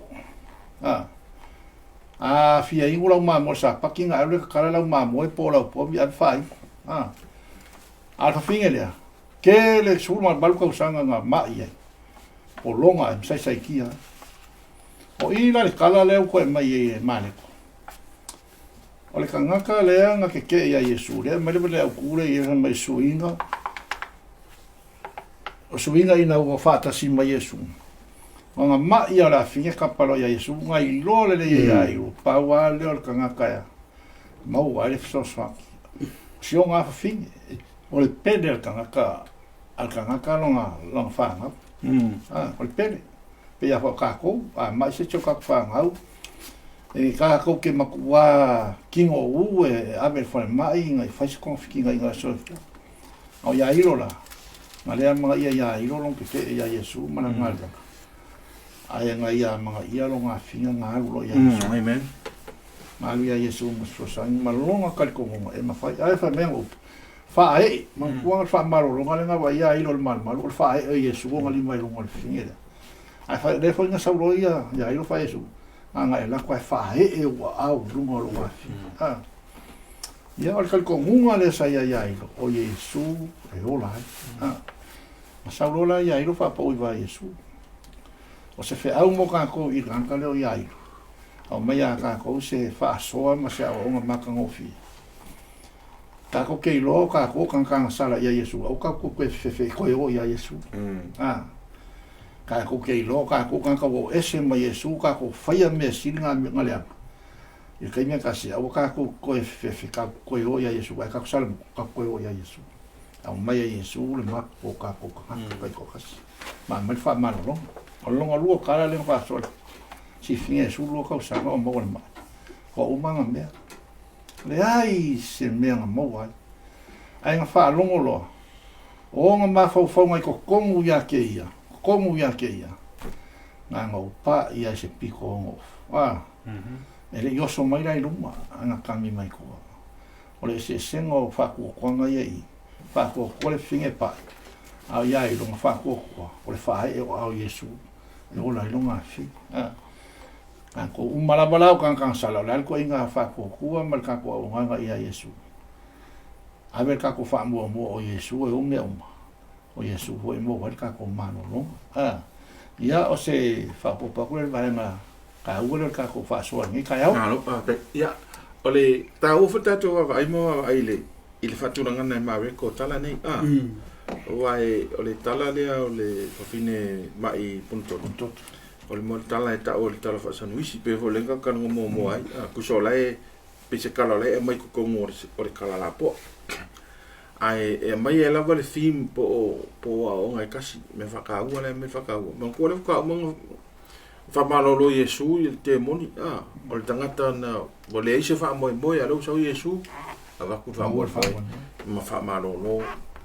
S3: Fia ingo la ma mo sa pa ki nga le kala la ma mo e po la po mi al fai. Fa fingele. Ke le sur mal bal ko sanga nga mai. O longa sai kia. O ila le kala le ko e mai e male. O le kangaka lea nga ke ia Yesu lea mele mele au kure i mai suinga o suinga ina ua whata si mai Yesu o nga mai a la finge kapalo ia Yesu nga i lole le ia iu paua leo le kangaka ea mau a le fisoswaki sio nga finge o le pede al kangaka longa whanga o le pede pe ia whakako a mai se choka whangau e ka ko ke makua kingo u e ave fa mai ngai fa se konfiki ngai ngai so o ya irola male ma ya irolo ke te ya Yesu mana ngal ai ngai ya ma ia lo nga finga ngal lo ya
S1: amen
S3: ma ya Yesu mo so sa ma longa kal ko mo e ma fa ai fa mengo fa ai ma ku fa maro lo ngal nga wa ya irol mal mal fa ai Yesu ngal mai lo ngal finga ai fa de fa nga sa lo ya iro fa Yesu anga la kwa fa e wa au lungo lo wa ya al kal komunga le sa ya o Yesu e ola ma sa lo la ya ilo fa po va Yesu o se fe au mo ka ko i ranka le o ya ilo o mai ka ko se fa so ma se o ma ka ngofi ta ko ke lo ka ko kan sala ya Yesu o ka ko fe ko o ya Yesu ka ko ke lo ka ko kan ka o ese ma Yesu ka ko faia me silinga ngale Ia kai mea kasi au ka ko fe ka ko o ia Yesu ka sala ka ko o ia Yesu. Au mai Yesu le ma ko ka kai ko kasi. Ma mai fa ma lo. O longa lu ka la le fa so. Si finge Yesu lu ka sa no mo le ma. Ko o manga mea. Le ai se mea mo ai. Ai nga fa longo lo. O nga ma fa ngai ko kongu ya ke ia. Kongu ya ke ia. Nga ngau pa ia se piko ngo. Ele yoso mai rai luma anga kami mai ko. Ole se sengo fa ko kwanga ia i. Fa ko le finge pa. Au ia i longa fa ko. Ole fa e o au Yesu. E ola i longa fi. Ko umala bala kan sala la ko inga fa ko mal ka ko nga ia Yesu. Ave ka ko fa mo o Yesu e o me o Yesu foi mo ka ko mano no. Ia o se fa po pa ko le bala ka ua ka ko fa so ngi ka yau
S1: ya ole ta o fata to ai mo ai le il fatu nga na ma ko tala nei wai ole tala le ole fine mai punto ole mo tala ta ole tala fa san wisi pe ho lenga kan mo ai ku so lai pe se kala lai mai ko ngor ole kala la po ai e mai ela vale fim po o ngai kasi me fa ka ua le me fa ka ua mo ko le ka mo fa malolo Yesu il te moni o le tangata na o le ise fa moi alo sa Yesu ava ku fa mo fa ma fa malolo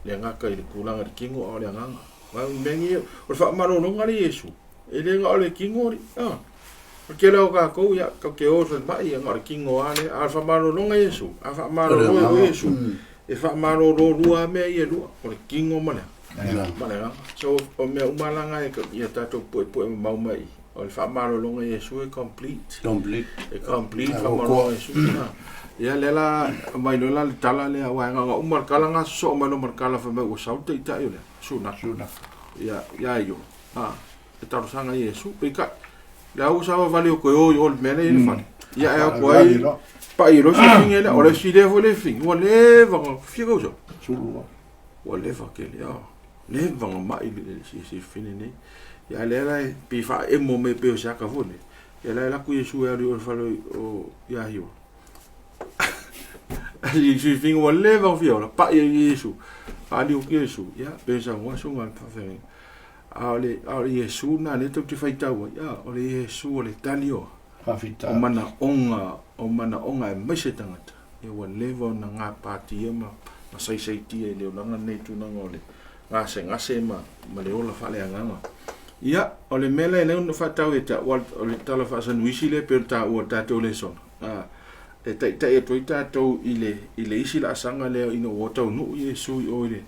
S1: le ngaka i kulanga de kingo o le nganga wa mengi o fa malolo ngari Yesu e le nga o le kingo porque lo ka ko ya ka ke o se mai ngari kingo ale a fa malolo nga Yesu a fa malolo Yesu e fa malolo lua me ye lua o le kingo mana so o me umalanga e ia tato po mau mai o le whamarolonga Yesu e complete whamarolonga Yesu ia lela mai lola le tala le awanga nga umar kala nga so mai no markala fa me o sauta ita yo le suna ia yo e taro sanga Yesu pika la usa vale o ko o mele ile fa ia e ko ai pa iro se finge o le si le vole fin o le va figo so
S3: sulu
S1: o le va ke le va mai si finine ya lela pi fa e mo me pe o sa ka vole ya lela ku Yesu ya ri o fa o ya hiu ai si fin o le va viola pa Yesu ali o Yesu ya pensa wa so ngal fa fe ale Yesu na le to ti fa itawa ya ole Yesu ole talio
S3: fa fita
S1: o mana onga e mai se tangata e wa le va na nga pa ti ma sai ti e le na nei tu na ngole ngase ma le ola fa le nganga ia ole mele le no fatau eta ole tala fa san wisi le per ta o ta to le son e ta e to ita to ile isi la sanga le ino wota no Yesu o ile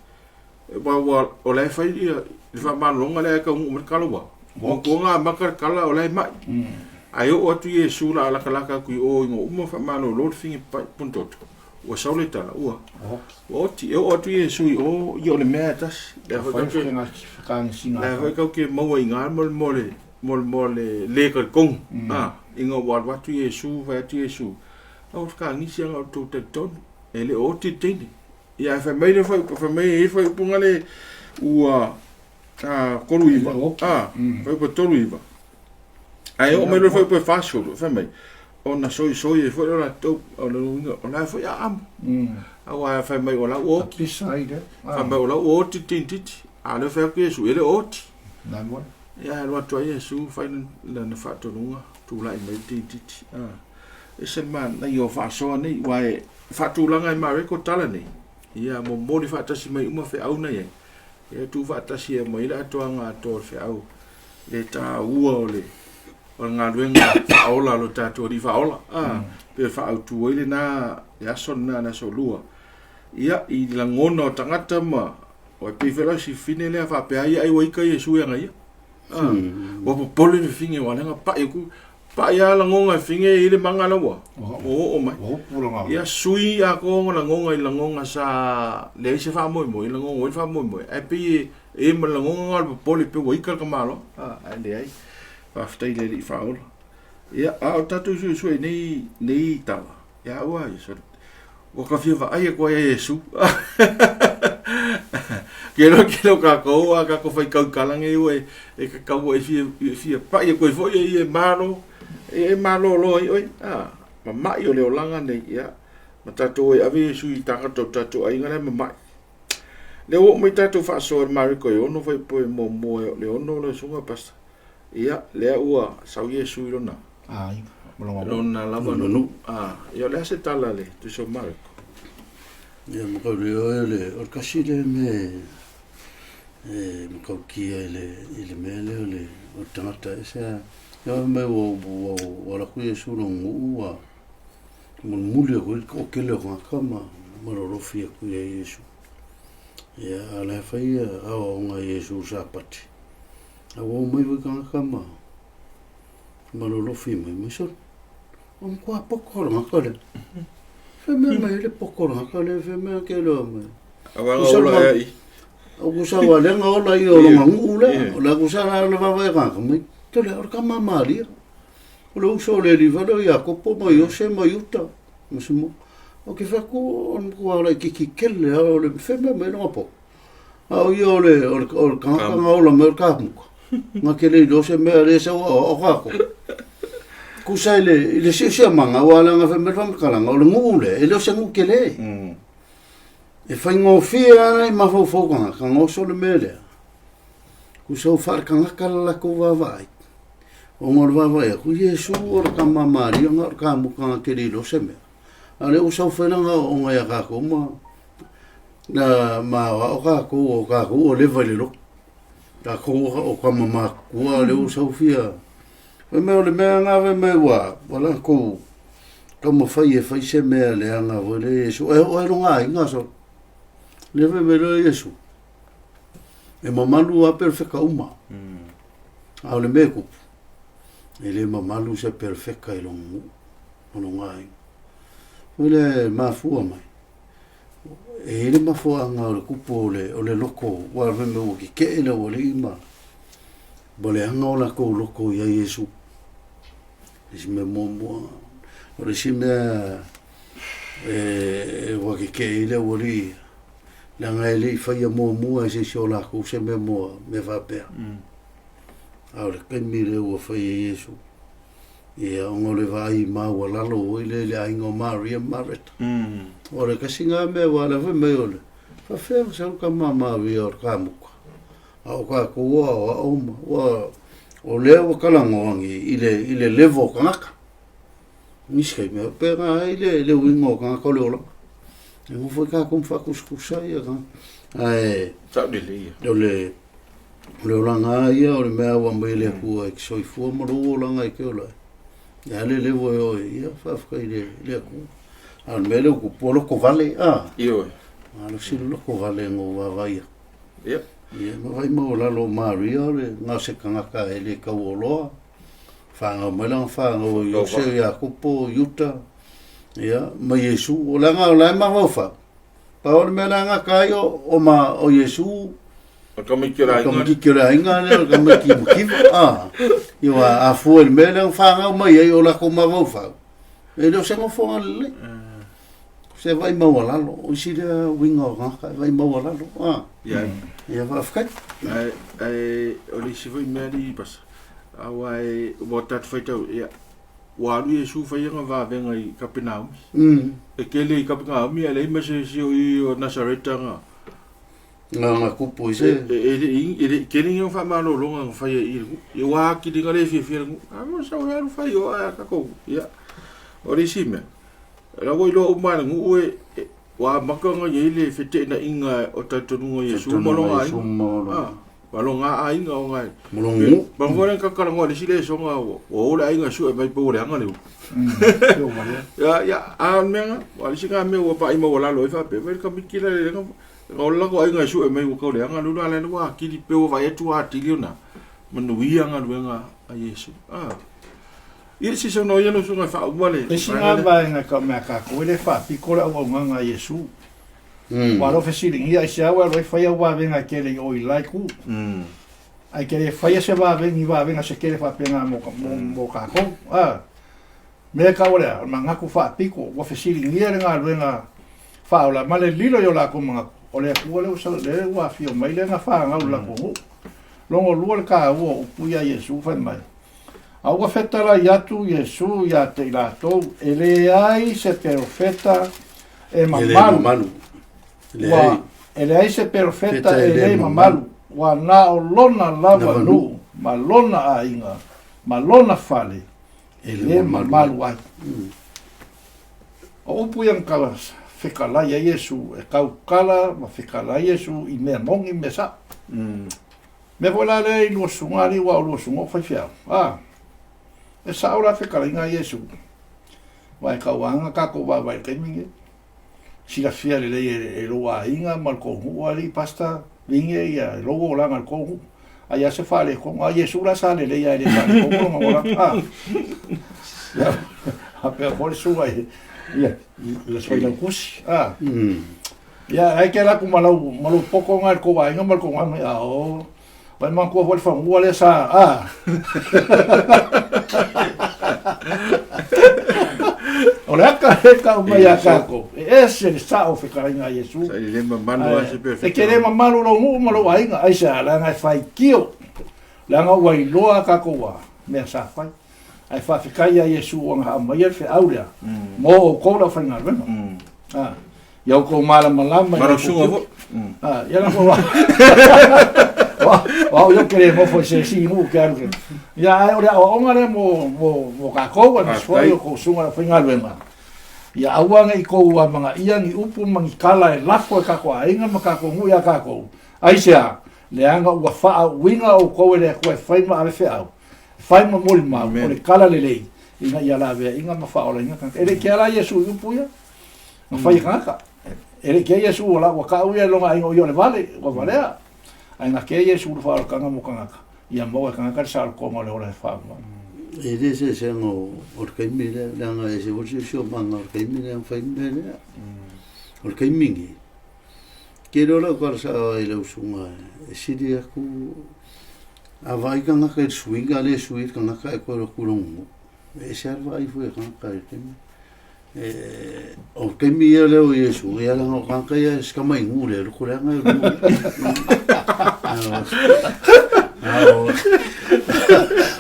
S1: wa ole fa ia le fa malonga le ka un kala wa o ko nga makar kala ole mai ai o tu Yesu la kala ku o mo fa malo lo fingi punto o saule tala o ti o tu Yesu o yo le metas
S3: da fa kan singa
S1: la ko ke mo inga mo le ka kong inga wa tu Yesu va tu Yesu o ka ni sia o to te ton ele o ti tini ia fa me fa punga le ua ko luiva fa po to luiva ai o me lo fa po fascio fa me ona soi e foi la to ona foi am awa fa me ola o
S3: beside
S1: fa me ola o ti ale fa ke su ele o ti
S3: na mo
S1: ya lo to Yesu fa na fa to nunga tu la me ti ese man na yo fa so nei wa fa tu la ngai ma ko tala nei ia mo mori fa tasi mai uma fe au na ye e tu fa tasi e mai la to nga to fe au le ta ua le o ngā ruenga whaola lo tātua ri whaola pe whaau tu oile nā e ason nā so lua ia i la ngona o tangata ma o e pewhela si fine lea whapea ia ai waika Yesu e ngai wa popole ni finge wananga pa ia la ngonga finge i le manga la wa o mai ia sui a konga la ngonga i la ngonga sa le se wha moi moi la ngonga i wha moi moi e pi e ma la ngonga ngal popole pe waika ka malo ai le ai after ile li faul ya a tatu su nei tala ya wa so o ka fia va ai ko Yesu kelo ka ko fai ka kalange e ka fia pa e ko foi e malo lo oi mai o le olanga nei ia ma tatou e ave Iesu I tangata o tatou ainga le mai le o mai tatou fa so Mariko e ono vai po mo le ono le sunga pasta ia le ua sau Iesu lona
S3: ai
S1: lona lava no ia le se tala le tu so Mariko
S2: ia mo ko le o kasi le me mo ko ki le mele le o tangata esa ia me o la ku Iesu no ua mo muli ko ke le kama mo ro fia ku Iesu ia ala fai a o nga Iesu sapati a o mai kama mo ro fia mo so on ko pokoro ngakole feme mai le pokoro ngakole feme ke lo me
S1: awa ola ai
S2: o kusa wa le nga ola I o lo ngula la kusa la le va va mai to le or kama maria o lo uso le rivalo ia ko po mo yo se mo yuta mo o ke fa ko on ko ala ki kelle o le feme mai no po a yo le o kanga ola me ka mo nga ke le do se me le se o ka ko kusa ile se manga wala nga feme fam kala nga o le ngule ele se ngukele e fai ngo fia ai ma fo ka ngo so le mele kusa o far kanga kala ko va vai o ngor va vai ku Iesu o ka mamari ngor ka mu ka ke lo se me ale o so fela nga o nga ka ko ma na ma o ka ko o le vale lo ta ko o ka mama ku ale o so fia me o le me nga me wa wala ko como fai se me le nga vole so o nga so le me lo Iesu e mamalu a perfecta uma a le me ku ele mamalu se perfecta I long ono ngai ole mafua mai ele mafua nga o kupo o le loko wa me o ki ke ele o le ima bole anga o la ko loko ia Iesu isi me momo o le si me wa ki ke ele o le la nga ele fa ia momo a se so la ko se me mo me va pe ahora que mire o fa Iesu ia o le vai ma wala lo ile le aingo Maria Maret ora ka singa me wala ve me ole fa fe sa ka mama vi or ka mu au ka ko o le o kala ngongi ile levo ka ni se me pega ile le wingo ka ko lo e mo foi ka com fa kuskusa ia ka ai
S1: sa de le
S2: le langa ia o le me wa me le ku e so fu mo lo langa ke ola ya le vo ia fa ile le ku al mele ku polo ko vale
S1: io
S2: lo si lo ko vale ngo va vai
S1: ia
S2: no vai mo la lo Maria le nga se kanga ka ele ka wolo fa nga mela fa ngo yo se ya ku po yuta ia ma Iesu o la ma fa pa o mela nga ka yo o Iesu
S1: Como que era
S2: inga le como que eu a fu el mele fa nga mai eu la ko ma fa ele se mo fo le se vai ma wala lo o si le winga nga vai ma wala lo ia va fkat
S1: o le si vai meri pas awai botat feito ia wa lu Iesu fa nga va venga I Kapenau e ke le Kapenau mi ele me se o Nazareta nga
S2: nga kupo ise
S1: ke ni fa ma lo longa fa I wa ki dinga le fi mo sa wa lu fa yo ka ko ia o le si me la wo lo ma ngu wa maka nga ile fete na inga o tatunu Iesu mo lo ai wa lo nga ai nga nga
S2: mo lo ngu
S1: ba ngore ka ka ngo le si le so nga o le ai nga su e mai po le nga le ya a me wa le si nga me wa pa I mo la lo fa pe ka mi ki le nga o la ko ai nga su e mai ko le nga lu la le wa ki di pe o va e tu a ti liona manu ia nga lu nga a Iesu ia si so no ia no su nga fa wa le
S3: si nga va nga ka me ka ko le fa pi ko la o nga Iesu wa lo fesiling ia se wa lo fa ia wa venga ke le o I like ku ai ke le fa ia se va venga se ke le fa pena mo ka ko me ka wala manga ku fa pi ko wa fesiling ia nga venga fa ola male lilo yo la ko manga o le ku le usa le wa fio mai le nga fa nga la ko longo lu ka wo pu ia Iesu fa mai Aua feta la iatu Iesu ia te ilatou. Ele ai se profeta e mamalu. Ele ai se profeta e le mamalu. Wa na o lona lava nu. Ma lona ainga. Ma lona fale. Ele mamalu ai. O upu yang kalas. Whekala ia Iesu e kaukala, ma whekala Iesu I mea mongi me sa. Me vola le I lua sungari wa o lua sungo whai whiau. E sa ora whekala inga Iesu. Wai kauanga kako wa wai keiminge. Sila fia le e loa inga mal kongu ali pasta vinge ia logo langa kongu. Ai se fale kongu. Iesu la sa le ia le fale kongu ma wala. Apea pole suai. Ia, la soila kusi. Ia, ai ke la ku malau poko ngai ko wa inga mal ko ngai vai man ko vol fam wala sa. Ora ka mai akako. Ese sa o fika inga Iesu.
S1: Sai le mamalo se perfecto.
S3: E kere mamalo lo mu malo wa inga ai sa la ngai fai kio. La nga wa loa ka ko wa. Me sa fai. Ai fa fika ia Iesu o nga mai fe aulia. Mo ko la fanga vena. Ia ko mala malama.
S1: Maro sunga vo.
S3: Ia la ko wa. Wa yo kere mo fo se si mu ka. Ia ora o ngare mo ka ko wa so yo ko sunga fanga vena. Ia awa ngai ko wa manga ia ni upu mangi kala e lafo ka ko ainga maka ko mu ia ka ko. Ai sia le anga wa fa winga o ko le ko fai ma ave fe au. Fai ma mol ma o le kala le lei inga ia la ve inga ma fa ola inga kan ele ke ala Iesu u puia ma fai ka ele ke Iesu ola wa ka uia longa inga yo le vale o valea ai na ke Iesu fa ola kanga mo kanga ia mo kanga ka sa ko mo le ola fa ma
S2: ele se sengo o ke mi le nga ese o se sho manga o ke mi le fai me o ke mingi ke lo ko sa ele usunga sidia ku avai kanga ka swinga le swit kanga ka ko ro kulong e serva ai foi kanga ka o ke mi le o Iesu ia la no kanga ia skama ingule ro kulanga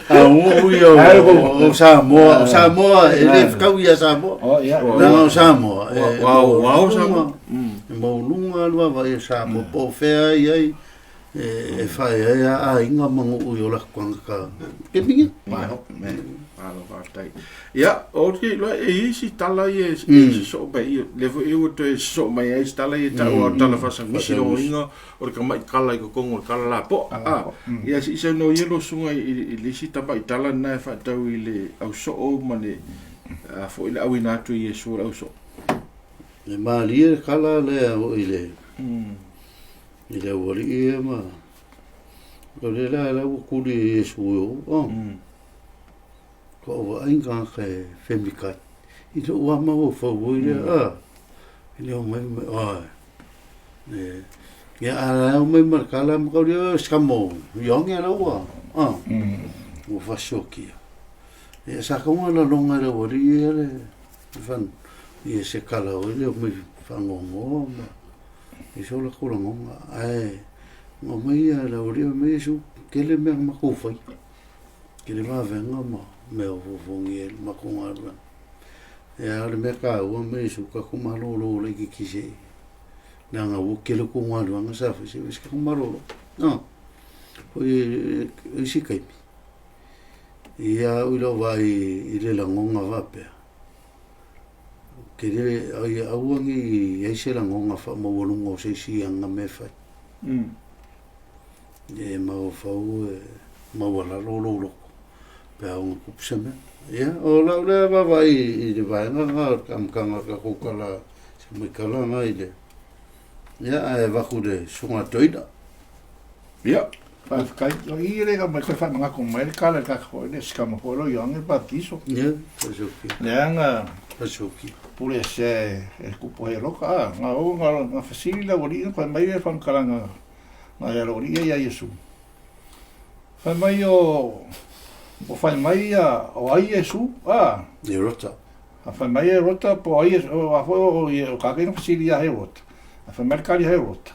S2: o Samoa ele ficau ia Samoa não Samoa
S1: wow Samoa
S2: mo lunga lua vai Samoa po fea ai e fai a inga mango u la kwanga ke mingi
S1: alo vai ya o ke lo e si tala e so bei le vo eu te so mai e tala e ta o tala fa sang misi o inga o ka mai kala ko kongo kala la po ya si se no yelo sunga i le si taba i tala na fa tau i le au so o mane a fo ile au ina tu i so au so
S2: le mali kala le o ile ile wali e ma o le la o kuli Iesu o ko wa inga ke femika i to wa ma o fo ile ile o mai ya ala o mai markala mo ko le skamo yong ya lo o fa shoki e sa ko la longa le wali ele fan e se kala o ile o mai fango e so la ko longa ai o mai la ori me su ke le me ma ko foi ke le va venga ma me o fongi el ma ko arba e al me ka o me su ka ko ma lo le ki se na nga o ke le ko ma lo nga sa fa se ka ma lo no o e si kai ia u lo vai i le langonga va pe ke le ai auangi ai se langonga fa mo volungo se si anga me fa e mau fau mau wala lo pe au kupseme ya o la le va vai i vai nga kam kanga ka ko kala se me kala mai le ya e va kude sunga toida
S3: ya fa kai o i le ga me fa nga ko mai kala ka ko le skama ko lo yang e pa kiso
S2: ya pasoki
S3: le nga
S2: pasoki
S3: pure se e kupo e loka nga o nga fasila wali ko mai e fa kala nga ya lo ri ya Iesu fa mai o fa mai o ai Iesu
S2: e rota
S3: fa mai e rota po ai o fo o ka que facilia e rota fa mai ka e rota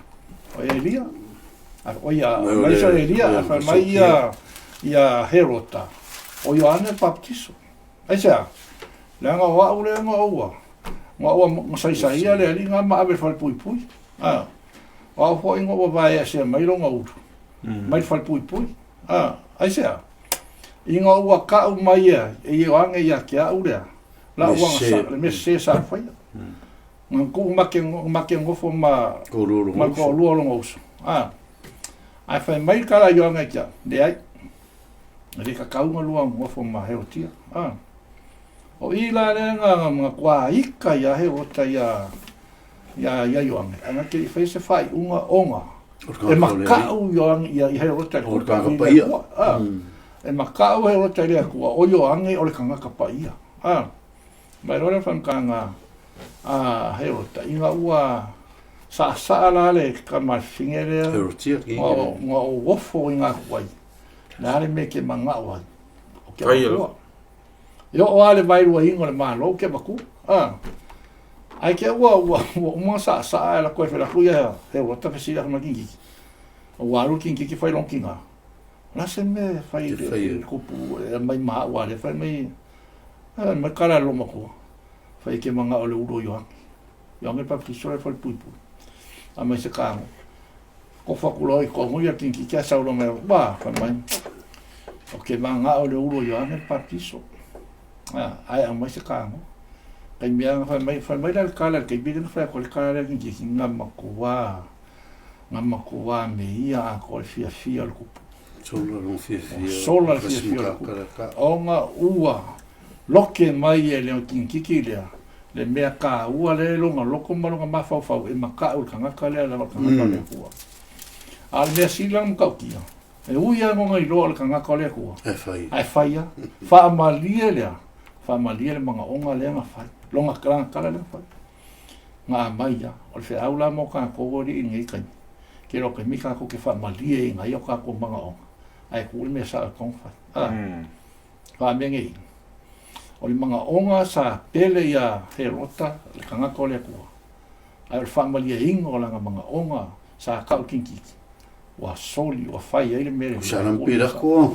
S3: o Elia o ya mai so Elia fa mai ya he rota o Ioane Baptiso. Ai sea, le anga wa ule anga ua. Nga ua masai le ali nga maabe fal pui pui. Wa fo ingo wa vai se mai longa utu. Mai fal pui pui. Ai sea. Inga ua ka u mai e Ioane ia kia ule. La ua sa le me se sa fai. Nga ku make ngofo ma ko luo longa usu. Ai fai mai kala Ioane kia. De ai. Ele ka kaunga lua ngofo ma heotia. O ila lenga mga kwa ika ya heota ya Ioane. Ana ke fai se fai unga onga. E makau Ioane ya heota ko ka paia. E makau heota le ko o Ioane o le kanga ka paia. Mai rore fan kanga heota inga ua sa la le ka mafingere.
S2: Heotia ki.
S3: O wofo inga kwai. Nare me ke manga wa. O ke wa. Yo o ale vai rua ingo le malo ke baku. Ai ke wa sa la ko fe la kuia he o ta fesi la makingi. O wa ru kingi ki fai lonkinga. La se me fai kupu mai ma wa le fai mai ma kala lo mako. Fai ke manga o le uro yo. Yo nge pa ki sore fai pui. A mai se ka. Ko fakuloi ko mo ya kinki kia sa lo me ba fa mai o ke manga o le uro yo ane partiso ai a mai se ka mo kai mia fa mai dal kala ke bi den fa ko kala kinki ngama ko me ia ko fia lo kupu sola fia o nga ua loke mai e le kinki le mea ka ua le longa loko malonga mafau e maka o kanga kale la kanga kale ua al me silang kaukia e uia ngo ngai lo al kanga kale ko ai fai fa amalie le manga onga le nga fai longa kala le fai nga mai ya o fe aula mo ka ko ri ngai kan ke lo ke mika ko ke fa amalie ngai o ka ko manga onga ai ku me sa kon fa fa me ngai o le manga onga sa pele ya herota le kanga kale ko ai fa amalie ingo la manga onga sa ka kinki wa soli wa fai ele mere
S2: salam pira ko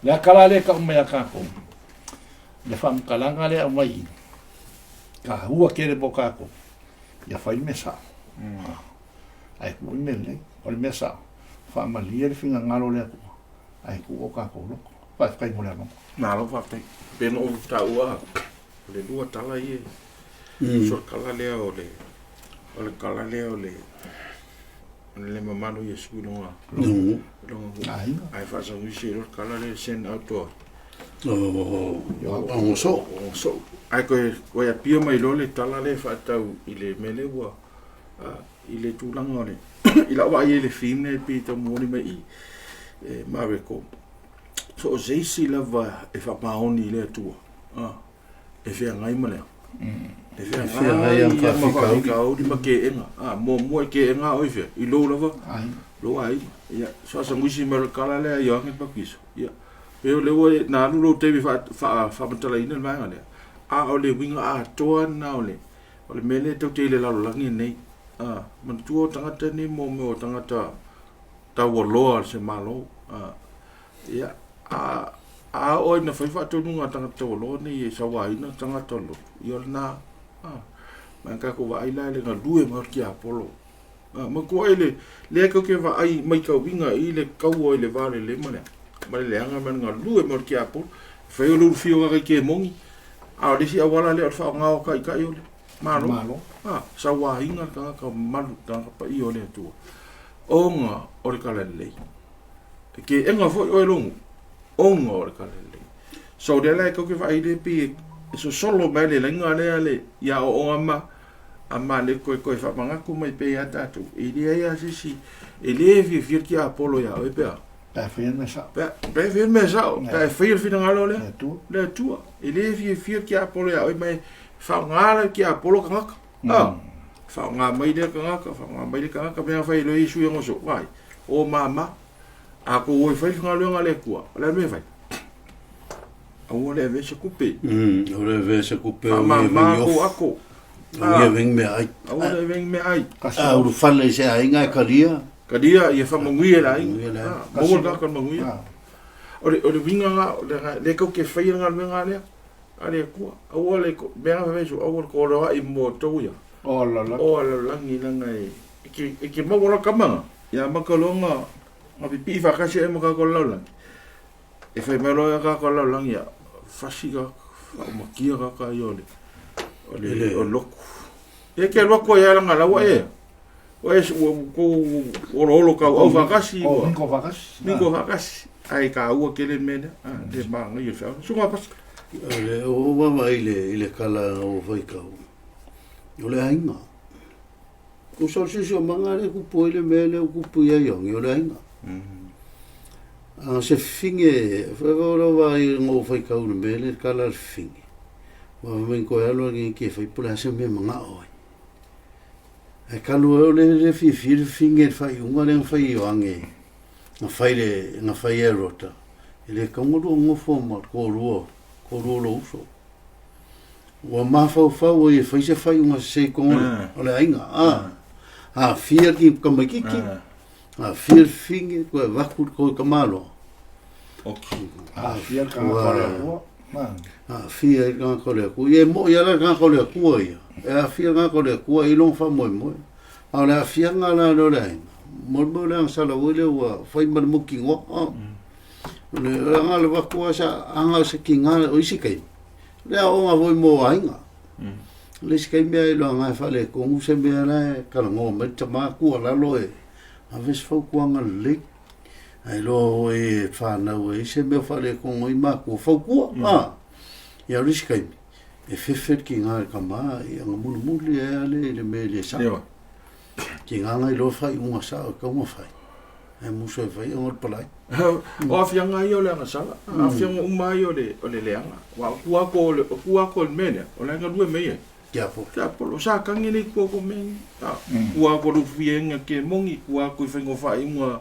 S3: le kala le ka me ka ko le fam kalanga le mai ka hua ke le boka ko ya fai mesa ai ku me le o le mesa fa malia le finga ngalo le ko ai ku ka ko lo fa kai mo le no
S1: na lo fa te ben o ta ua le dua tala ye so kala le o le kala le le mamano Yesu longa ai fa so wisi ro kala le sen auto so ai ko ya pio mai lo le tala le fa tau ile mele wa ile tulanga le ila wa ile fimne pi to moni mai ma ve ko so zeisi lava e fa paoni le tu e fe ngai male e fe ngai am fa ka o di ma ke enga mo ke enga o fe I lo lava lo ai ya so sa ngisi mer kala le yo ngi pa piso ya pe le wo na lu te fa matala ina mai ngale o le winga to na o le mele to te le la langi nei man tu tangata ni mo tangata ta wo lo se malo ya o na fa to nunga tangata wo lo ni sa wa ina tangata lo yo na man ka ko va ila le ngalue ma ki apolo ma ko le ko ke va ai mai ka winga ile ka wo ile vale le mane ma le anga man ngalue ma ki apolo fa yo lu fio ga ke mongi a disi awala le fa nga o kai kai ole malo sa wa inga ka malu ta pa I ole tu onga o le kala le ke enga fo o longu onga o le kala le so de la ko ke va ide pi so solo mai le nga le ya o ama le ko fa manga ku mai pe ata tu ide ya si ele vi ki apolo ya o pe
S3: pa fir me sa
S1: pa fir ngalo le tu ele vi ki apolo ya o mai fa ngala ki apolo ka fa nga mai de ka me fa lo isu yo so vai o mama a ko o fa ngalo ngale ku la me fa o le ve se couper
S2: o le ve se couper
S1: mama ko ako
S2: ia veng me ai o fale se ai nga kadia
S1: ia fa mangui la ai mo ka mangui le winga nga le ko ke fai nga le ale ko o le ko be nga vejo o ko ro I mo to ya
S3: o la
S1: ngi na ngai ke mo ro kama ya makalonga ma pipi fa ka se mo ka ko la e fai melo ya ka ko la ya fasiga ma kia ka yo le o loko e ke loko ya la ngala wa e ko ro ka o fa ka si
S3: o
S1: mingo fa ka si ai ka u ke le mena de ma ngi fa so ma pas
S2: le o mama ile kala o vai ka o le ainga ko so so mangare ku po ile mele ku pu ya yo le ainga se finge fa ora vai ngo vai ka o mele kala finge wa men ko ya lo ngi ke fai pula se me manga o e kalu le finge fai unga le fai o ange na fai e rota ile ka ngo fo ma ko lo so wa ma fa e fai se fai unga se ko ole ainga fia ki ka mai ki fia finge ko va ko ka malo
S3: fia ka ko
S2: fia ka ko le ku e mo ya la ka ko le ku ya fia ka ko le ku I long fa mo ala fia nga la lo le mo la sa la wele wa fai ma mo ki ngo le nga le va ku sa anga se ki nga o isi kai le o nga voi mo ainga le se kai me lo nga fa le ko se me la ka ngo me tama ku la lo a ves fo ku nga le ai lo e fa na we se me fa le ko mo ma ku fo ku ya le se kai e fe ki nga ka ma ya mo le me le sa ki nga lo fa un sa ka mo fa e mo se fa o palai
S1: o fia nga yo le nga sala a fia nga uma yo le leanga wa ku ko mene o le nga due me
S2: ya po
S1: lo sa ka ngi ko men ku ko lu fienga ke mongi ku ko fe ngo fa inga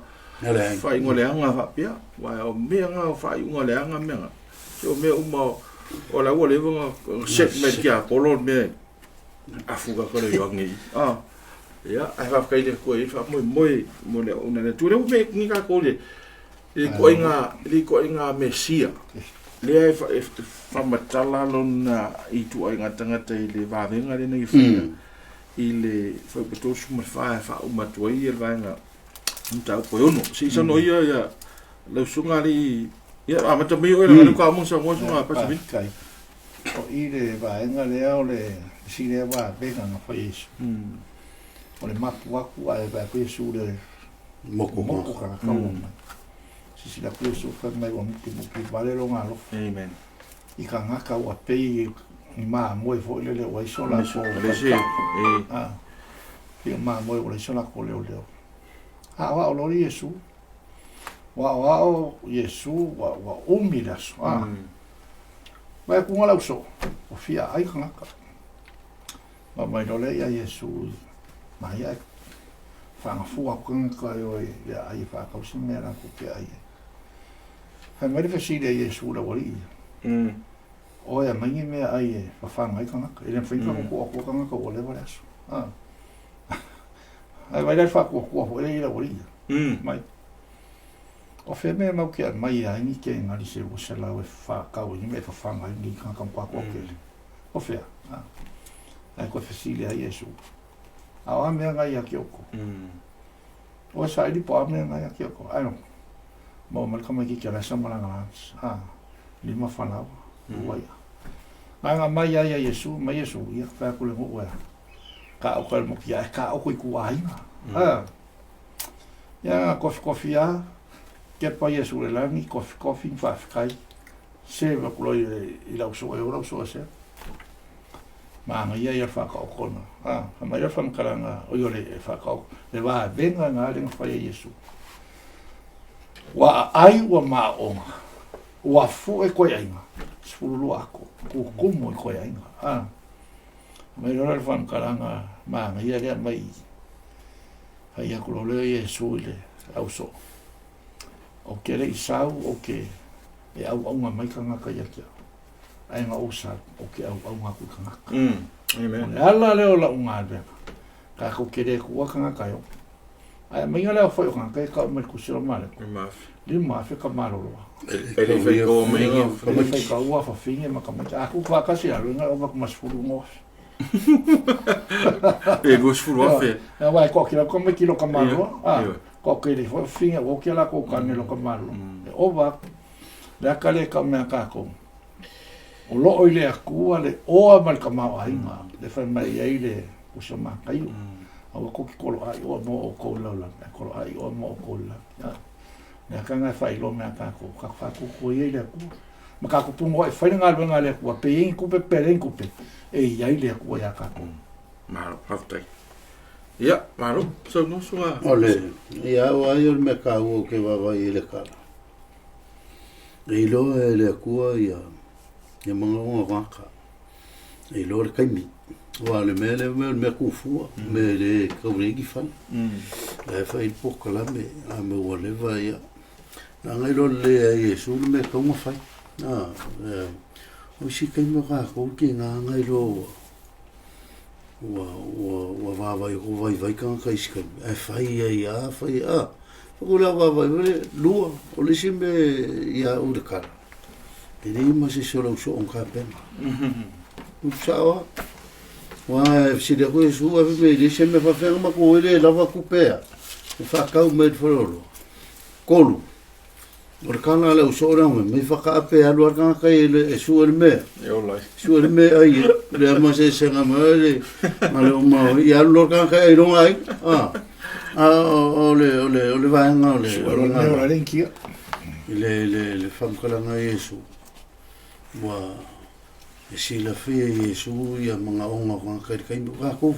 S1: fa inga leanga fa pia wa o me nga fa inga leanga me nga so me uma o la wo le nga set me kia polo me afuga ko le yo ngi ya ai va kai le ko e fa mo le una le tu le me ni ka ko le ko inga mesia le fa matala lona I tu ai nga tanga te le va venga le nei fia ile fa beto su ma fa o ma tu ai va nga nta ko yo no si sa no ya le sunga li ya ma ta me o le ka mo sa mo sunga pa si
S3: kai o ile va nga le o le si le va venga no fa is o le mapu aku ai va pe su le
S2: moko
S3: ka ka si la preso fa mai o mi vale lo malo
S1: amen
S3: I ka ngaka o pe ni ma mo fo le o iso la so
S1: le se
S3: ma mo o iso la ko le wa o lo Yesu wa o Yesu wa umilas vai ku ngala so o fia ai ka ngaka ma mai do le ya Yesu ma ya fa fu a kun ka yo ya ai fa ka si me la ku ke ai ha mai fa si de Yesu la wali o ya mai me ai fa fa mai ka ngaka ile fa ko ka ngaka o le va eso ai vai dar fa ko le la wali mai o fe me mau ke mai ai ni ke ngali se o se la o fa ka o ni me fa mai ni ka ko ke o fe ai ko fa si le ai Yesu a me nga ya kyoko o sa di pa me nga ya kyoko ai no mo mal kama ki kala sa mala nga lima fala wa ya nga mai ya Yesu ya fa ko le mo wa ka o mo ki ka o ku ai ya kofi ya ke pa Yesu le la ni kofi fa kai se va ko I la so se ma ia fa ka ko na ma ia fa kalanga o yo le fa ka le va venga nga le fa Yesu wa ai wa ma o wa fu e ko ia sulu ako ku mo ko ia ma yo le fa kalanga ma ia le mai ai ko le Yesu le au so o ke le isau o ke e au nga mai ka nga ka ia ai nga usa o ke au nga ku ka
S1: amen
S3: ala leo la unga be ka ko kere ku ka nga ka yo ai mai ngale foi kan ka me ku silo male li ma fe ka malo lo
S1: ele fai ko me
S3: ele fai ka ua fa finge ma ka ma aku fa ka si alu nga ova ku mas fulu ngos
S1: e vos fulu afe
S3: vai ko kila ko me kilo ka malo ko ke le foi finge o ke la ko ka ne lo ka malo ova la ka le ka me ka ko o lo ile aku ale o mal ka ma ai ma le fa mai ai le ku so ma kai o ko ki kolo ai o mo o ko la la ko ai o mo o ko la na ka nga fai lo me ka fa ko ye le ku ma ka ko pungo e fai nga nga le ku pe ku pe pe ku pe e ai le ku ya ka ko
S1: ma haftai ya ma so no so
S2: ole ya o ai o me ka o ke va le ka e lo le ku ya ya mga o ka e lo le kai mi wa le me kufu me le kaurigi fan e fai poco la me a me wale va ya na ngai lo le Yesu me como fai o si kai me ka ko ki na ngai lo wa vai kan kai ska e fai ya fai ko la va lu o le si me ya u de cara e ni ma se solo so on ka ben ciao wa si de ko su a me di se me fa fer ma ko ile la va couper fa ka me folo kolu or kana le so ra me fa ka pe alu ka ka ile su el me su el me ai le ma se na me ale ma ya lo ka ka ro ai ole va nga ole le fam kala nga Yesu wa si la fe Yesu ya mga onga ka kai ka ko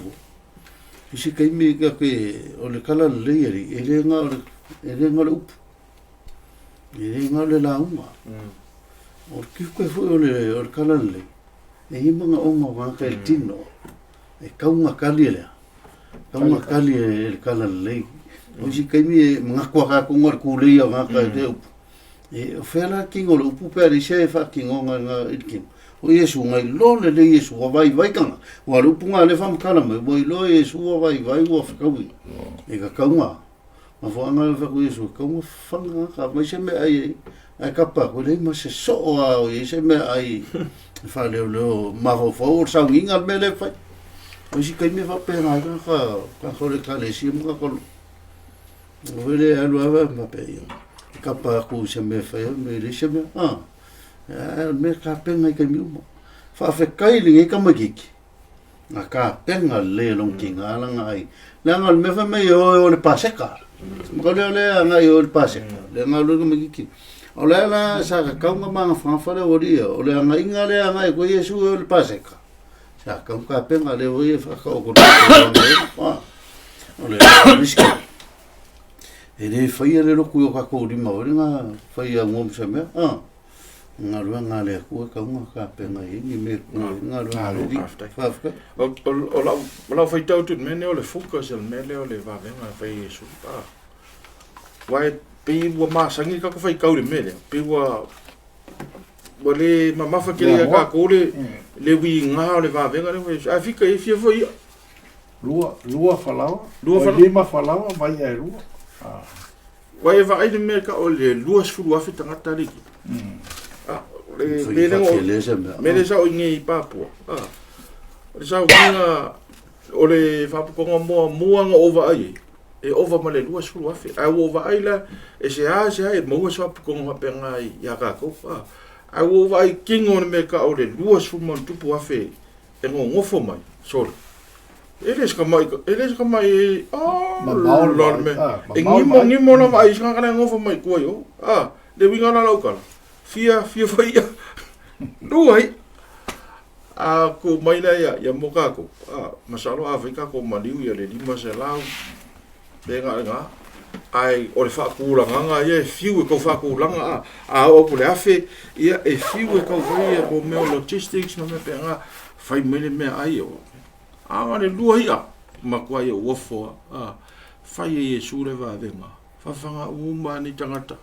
S2: si kai mi ka ke ole kala le yeri ele nga le up ele nga le la uma or ki ko fo ole kala le e mga onga ka tino e ka unga kali le ka unga kali e kala le o si kai mi mga kwa ka ngor ku le ya ka te e fela kingo le upu pe ri se fa kingo nga itkin o Yesu ngai lo le Yesu vai kanga wa lu punga le fam kala me voi lo Yesu vai wo fa kawi e ka kaunga ma fo anga fa ku Yesu ka mo fanga ka mai se me ai ka pa ko le ma se so o se me ai fa le ma fo sa winga me le fa o si kai me fa pe na ka ko le ka le si mo ka ko vele alu ava ma pe ka pa ku se me fa me le se me me ka penga ka mi mo fa fe kai li ka magiki na ka penga le long kinga la ngai la ngal me fa me yo le paseka mo le nga yo le paseka le nga lu ka magiki o le la sa ka nga ma fa le ori o le nga inga le nga ko Yesu le paseka sa ka penga le o fa ka o ko o le riski ele fai le lo ku ka ko di ma o nga fai a ngom se me nga lu nga le ku ka nga ka penga ni me nga lu nga di fa
S1: o la fai tau tu me ne o le focus el me le o le va venga fai Yesu wai pe wa ma sangi ka ko fai ka le me le pe wa le mama fa ke ka ko le wi nga le va venga le a fica e fia foi
S3: lua falava lima falava vai e lua
S1: wai va ai me ka o le lua sfulu afi tangata liki me le sa o ngi papo le sa o le fa ko mo nga over ai e over ma le lua sfulu afi ai over ai la e se e mo sa ko nga penga ya ka ko ai over ai kingo me ka o le lua sfulu mo tupu afi e ngofo mai sorry ele ska mai lor me ngi mo na vai ska kana ngofo mai ko yo le winga na local fia foi duai ko mai na ya moka ko masalo Afrika ko maliu ya le lima se lau nga ai o le fa ku langa ye fiu ko fa ku langa o ko le afe ia e fiu ko vai ko me logistics no me penga fai mele me ai o le lua ia makua ia uofo fai e Yesu le va venga fa fanga uma ni tangata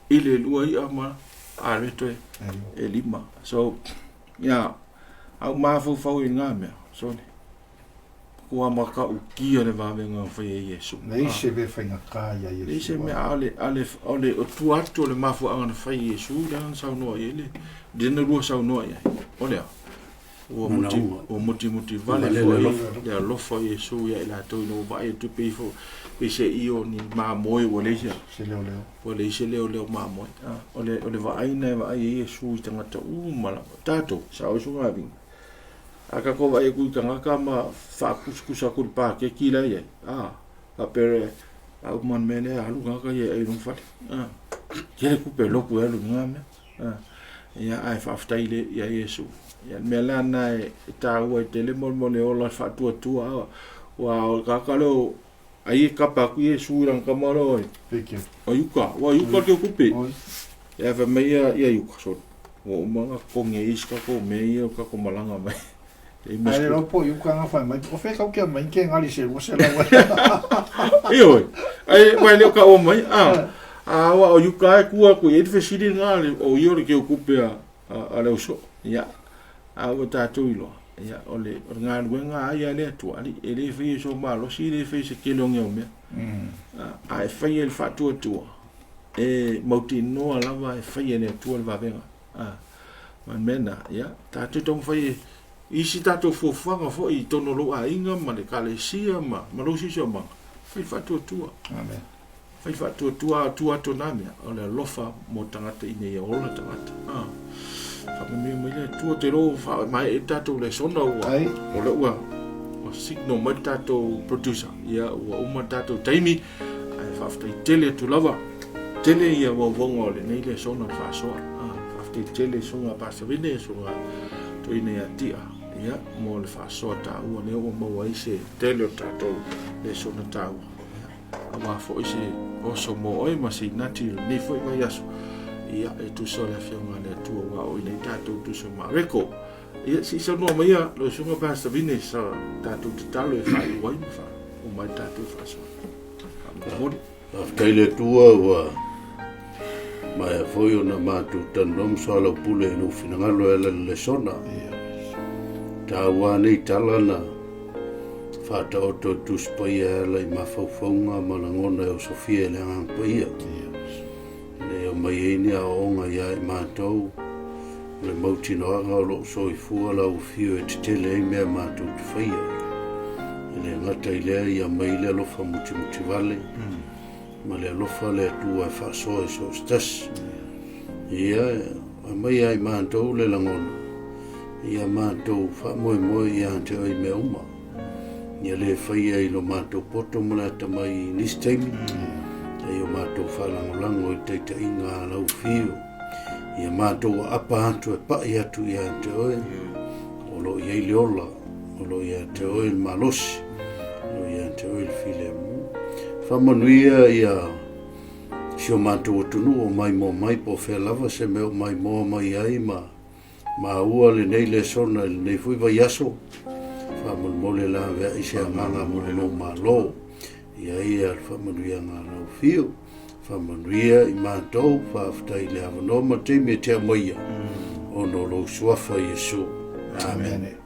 S1: ile lua ia ma reto e lima so ya au ma fo fo inga me so kua maka ukia le vavenga whai Yesu.
S3: Nei se ve whainga kāia Yesu.
S1: Nei se me ale o tuatu le mafu angana whai Yesu, lehan sau noa ele. Dena rua sau noa ia. Olea. O muti vale foi le lofa Yesu ia ila tau no vai tu pe fo pe se io ni ma moi o le sia.
S3: Se leo.
S1: O le se leo ma moi. O le vai na vai Yesu i tanga ta mala. Tato sa o sunga ving. Aka ko vai ku tanga ka ma fa kuskusa ku pa ke kila ye. A pere a man mene a lu ka ye ai non fa. Ke ku pe lo ku e lu ngame. Ia ai fa ftaile ia Yesu. Ya melana ta wa tele mo le ola fa tu wa kakalo ai kapa ku Yesu ran kamaro
S3: Peke.
S1: wa yuka ke kupe ya fa me ya yuka so o manga ko nge iska ko me ka ko malanga mai
S3: Ai lo po yuka nga fa mai o fe ka ke mai ke ngali se o se la wa
S1: io ai mai le ka o mai wa o yuka ku e fe sidi ngali o yo ke kupe a le so ya o tātou ilo. Ia, ole ngā ruenga ai ale atu ali, ele whi so malo, si ele whi se kelongi au mea. A e whi ele whatua tua. E mauti noa lava e whi ele atua le wawenga. Man mena, ia, tātou tong whi isi tātou fōwhanga fo i tono loa inga, ma le kale sia ma losi so manga. Whi whatua tua.
S3: Amen.
S1: Whi whatua tua tona mea, ole lofa mo tangata ine ia ola tangata. Me le tua te ro fa mai e tato le sona ua o le ua o signal mai tato producer ia ua uma tato taimi ai faftai tele tu lava tele ia wa vongo le nei le sona fa so faftai tele songa pasa vine songa to ine ia tia ia mo le fa so ta ua le o mo ai se tele tato le sona ta ua fo ise o so mo oi ma si nati ni foi mai aso ia e tu so la fiona le tu wa o nei tatou tu so ma reko ia si so no mai lo so ma pasta vine sa tatou te talo e fai wai fa o mai tatou fa so
S2: After le tua wa mai foi ona matu tanom so la pule no finangalo le sona ta wa nei talana fa ta to tu spoia la ma fofonga malangona o Sofia le ang poia le mai ni a onga ia matou le mauti no anga lo so I fu la o fio e te le me matou te faia le ngata ile ia mai le lo fa muti vale ma le lo fa le tu a fa so stas ia mai ai matou le langona ia matou fa mo ia te ai me uma ia le faia I lo matou poto mo la tamai ni stemi ia matou whalangolango I teita inga lau fio. Ia matou apa atu e pai atu ia te oe. O lo ia I leola. O lo ia te oe malosi. O lo ia te oe file mu. Whamanuia ia si o matou atunu o mai mo mai po whelava se me o mai mo mai ai ma ua le nei le sona le nei fui vai aso. Whamanmole la vea I se anganga mo le lo malo. Ia whamanuia ngā lau fio, whamanuia I mātou, whaftai le awanoma te me te amaia, ono lo suafa Yesu. Amen.